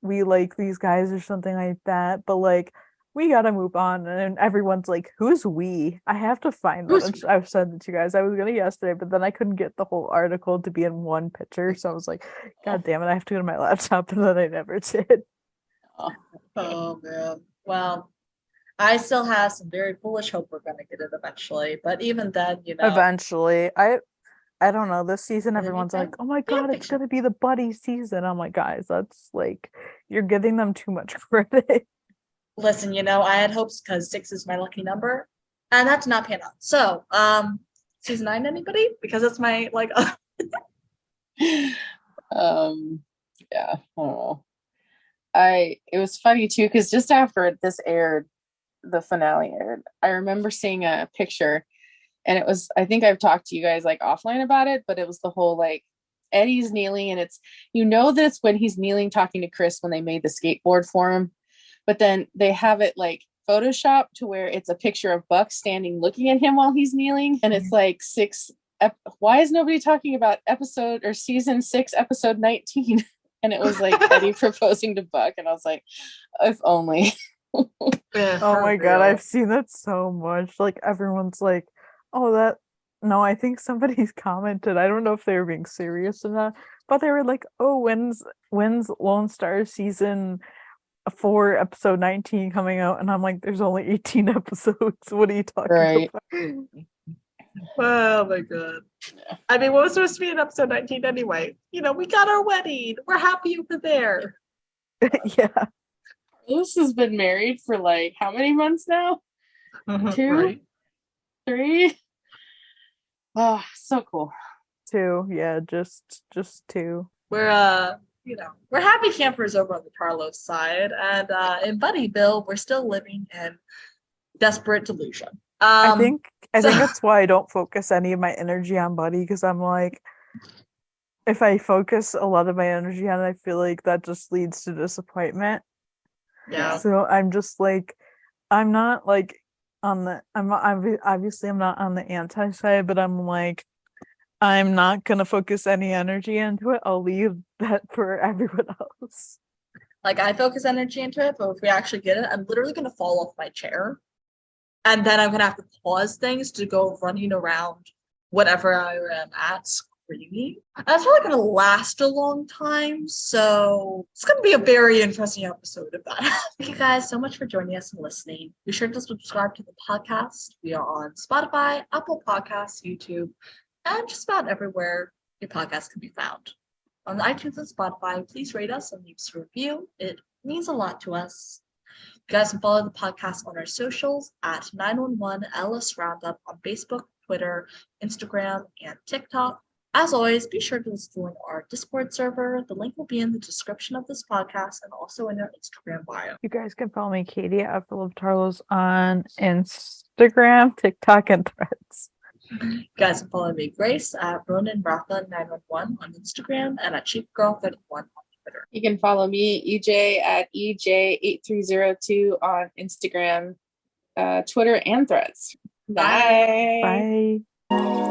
we like these guys or something like that, but like we gotta move on. And everyone's like, who's we? I have to find that. I've said it to you guys. I was gonna yesterday, but then I couldn't get the whole article to be in one picture, so I was like, god damn it, I have to go to my laptop, and then I never did. Oh man. Well, I still have some very foolish hope we're gonna get it eventually, but even then, Eventually, I don't know. This season, everyone's anything? like, "Oh my god, it's gonna be the Buddy season." I'm like, guys, that's like you're giving them too much credit. Listen, I had hopes because 6 is my lucky number, and that's not pan out. So, season 9, anybody? Because it's my like. Yeah, I don't know. It was funny too because just after this aired, the finale aired, I remember seeing a picture, and it was, I think I've talked to you guys like offline about it, but it was the whole like Eddie's kneeling, and it's that it's when he's kneeling talking to Chris when they made the skateboard for him, but then they have it like Photoshop to where it's a picture of Buck standing looking at him while he's kneeling, and it's like why is nobody talking about episode or season 6 episode 19? And it was like Eddie proposing to Buck, and I was like, if only. Oh my god, I've seen that so much. Like everyone's like, "Oh, no, I think somebody's commented. I don't know if they were being serious or not, but they were like, "Oh, when's Lone Star season 4, episode 19 coming out?" And I'm like, "There's only 18 episodes. What are you talking Right. about?" Oh my god. I mean, what was supposed to be in episode 19 anyway? You know, we got our wedding. We're happy over there. Yeah. Carlos has been married for like how many months now? 2? Right. 3? Oh, so cool. 2, yeah, just 2. We're we're happy campers over on the Carlos side, and in Buddy Bill, we're still living in desperate delusion. I think so- that's why I don't focus any of my energy on Buddy, because I'm like, if I focus a lot of my energy on it, I feel like that just leads to disappointment. Yeah. So I'm just like, I'm not like obviously I'm not on the anti side, but I'm like, I'm not gonna focus any energy into it. I'll leave that for everyone else. Like, I focus energy into it, but if we actually get it, I'm literally going to fall off my chair. And then I'm going to have to pause things to go running around whatever I am at screaming. And that's probably going to last a long time. So it's going to be a very interesting episode of that. Thank you guys so much for joining us and listening. Be sure to subscribe to the podcast. We are on Spotify, Apple Podcasts, YouTube, and just about everywhere your podcast can be found. On iTunes and Spotify, please rate us and leave us a review. It means a lot to us. You guys can follow the podcast on our socials at 911 LS Roundup on Facebook, Twitter, Instagram, and TikTok. As always, be sure to join our Discord server. The link will be in the description of this podcast and also in our Instagram bio. You guys can follow me, Katie, at Philip Tarlos on Instagram, TikTok, and Threads. You guys can follow me, Grace, at Ronan Ratha 911 on Instagram and at CheapGirl31 on Twitter. You can follow me, EJ, at EJ8302 on Instagram, Twitter, and Threads. Bye. Bye.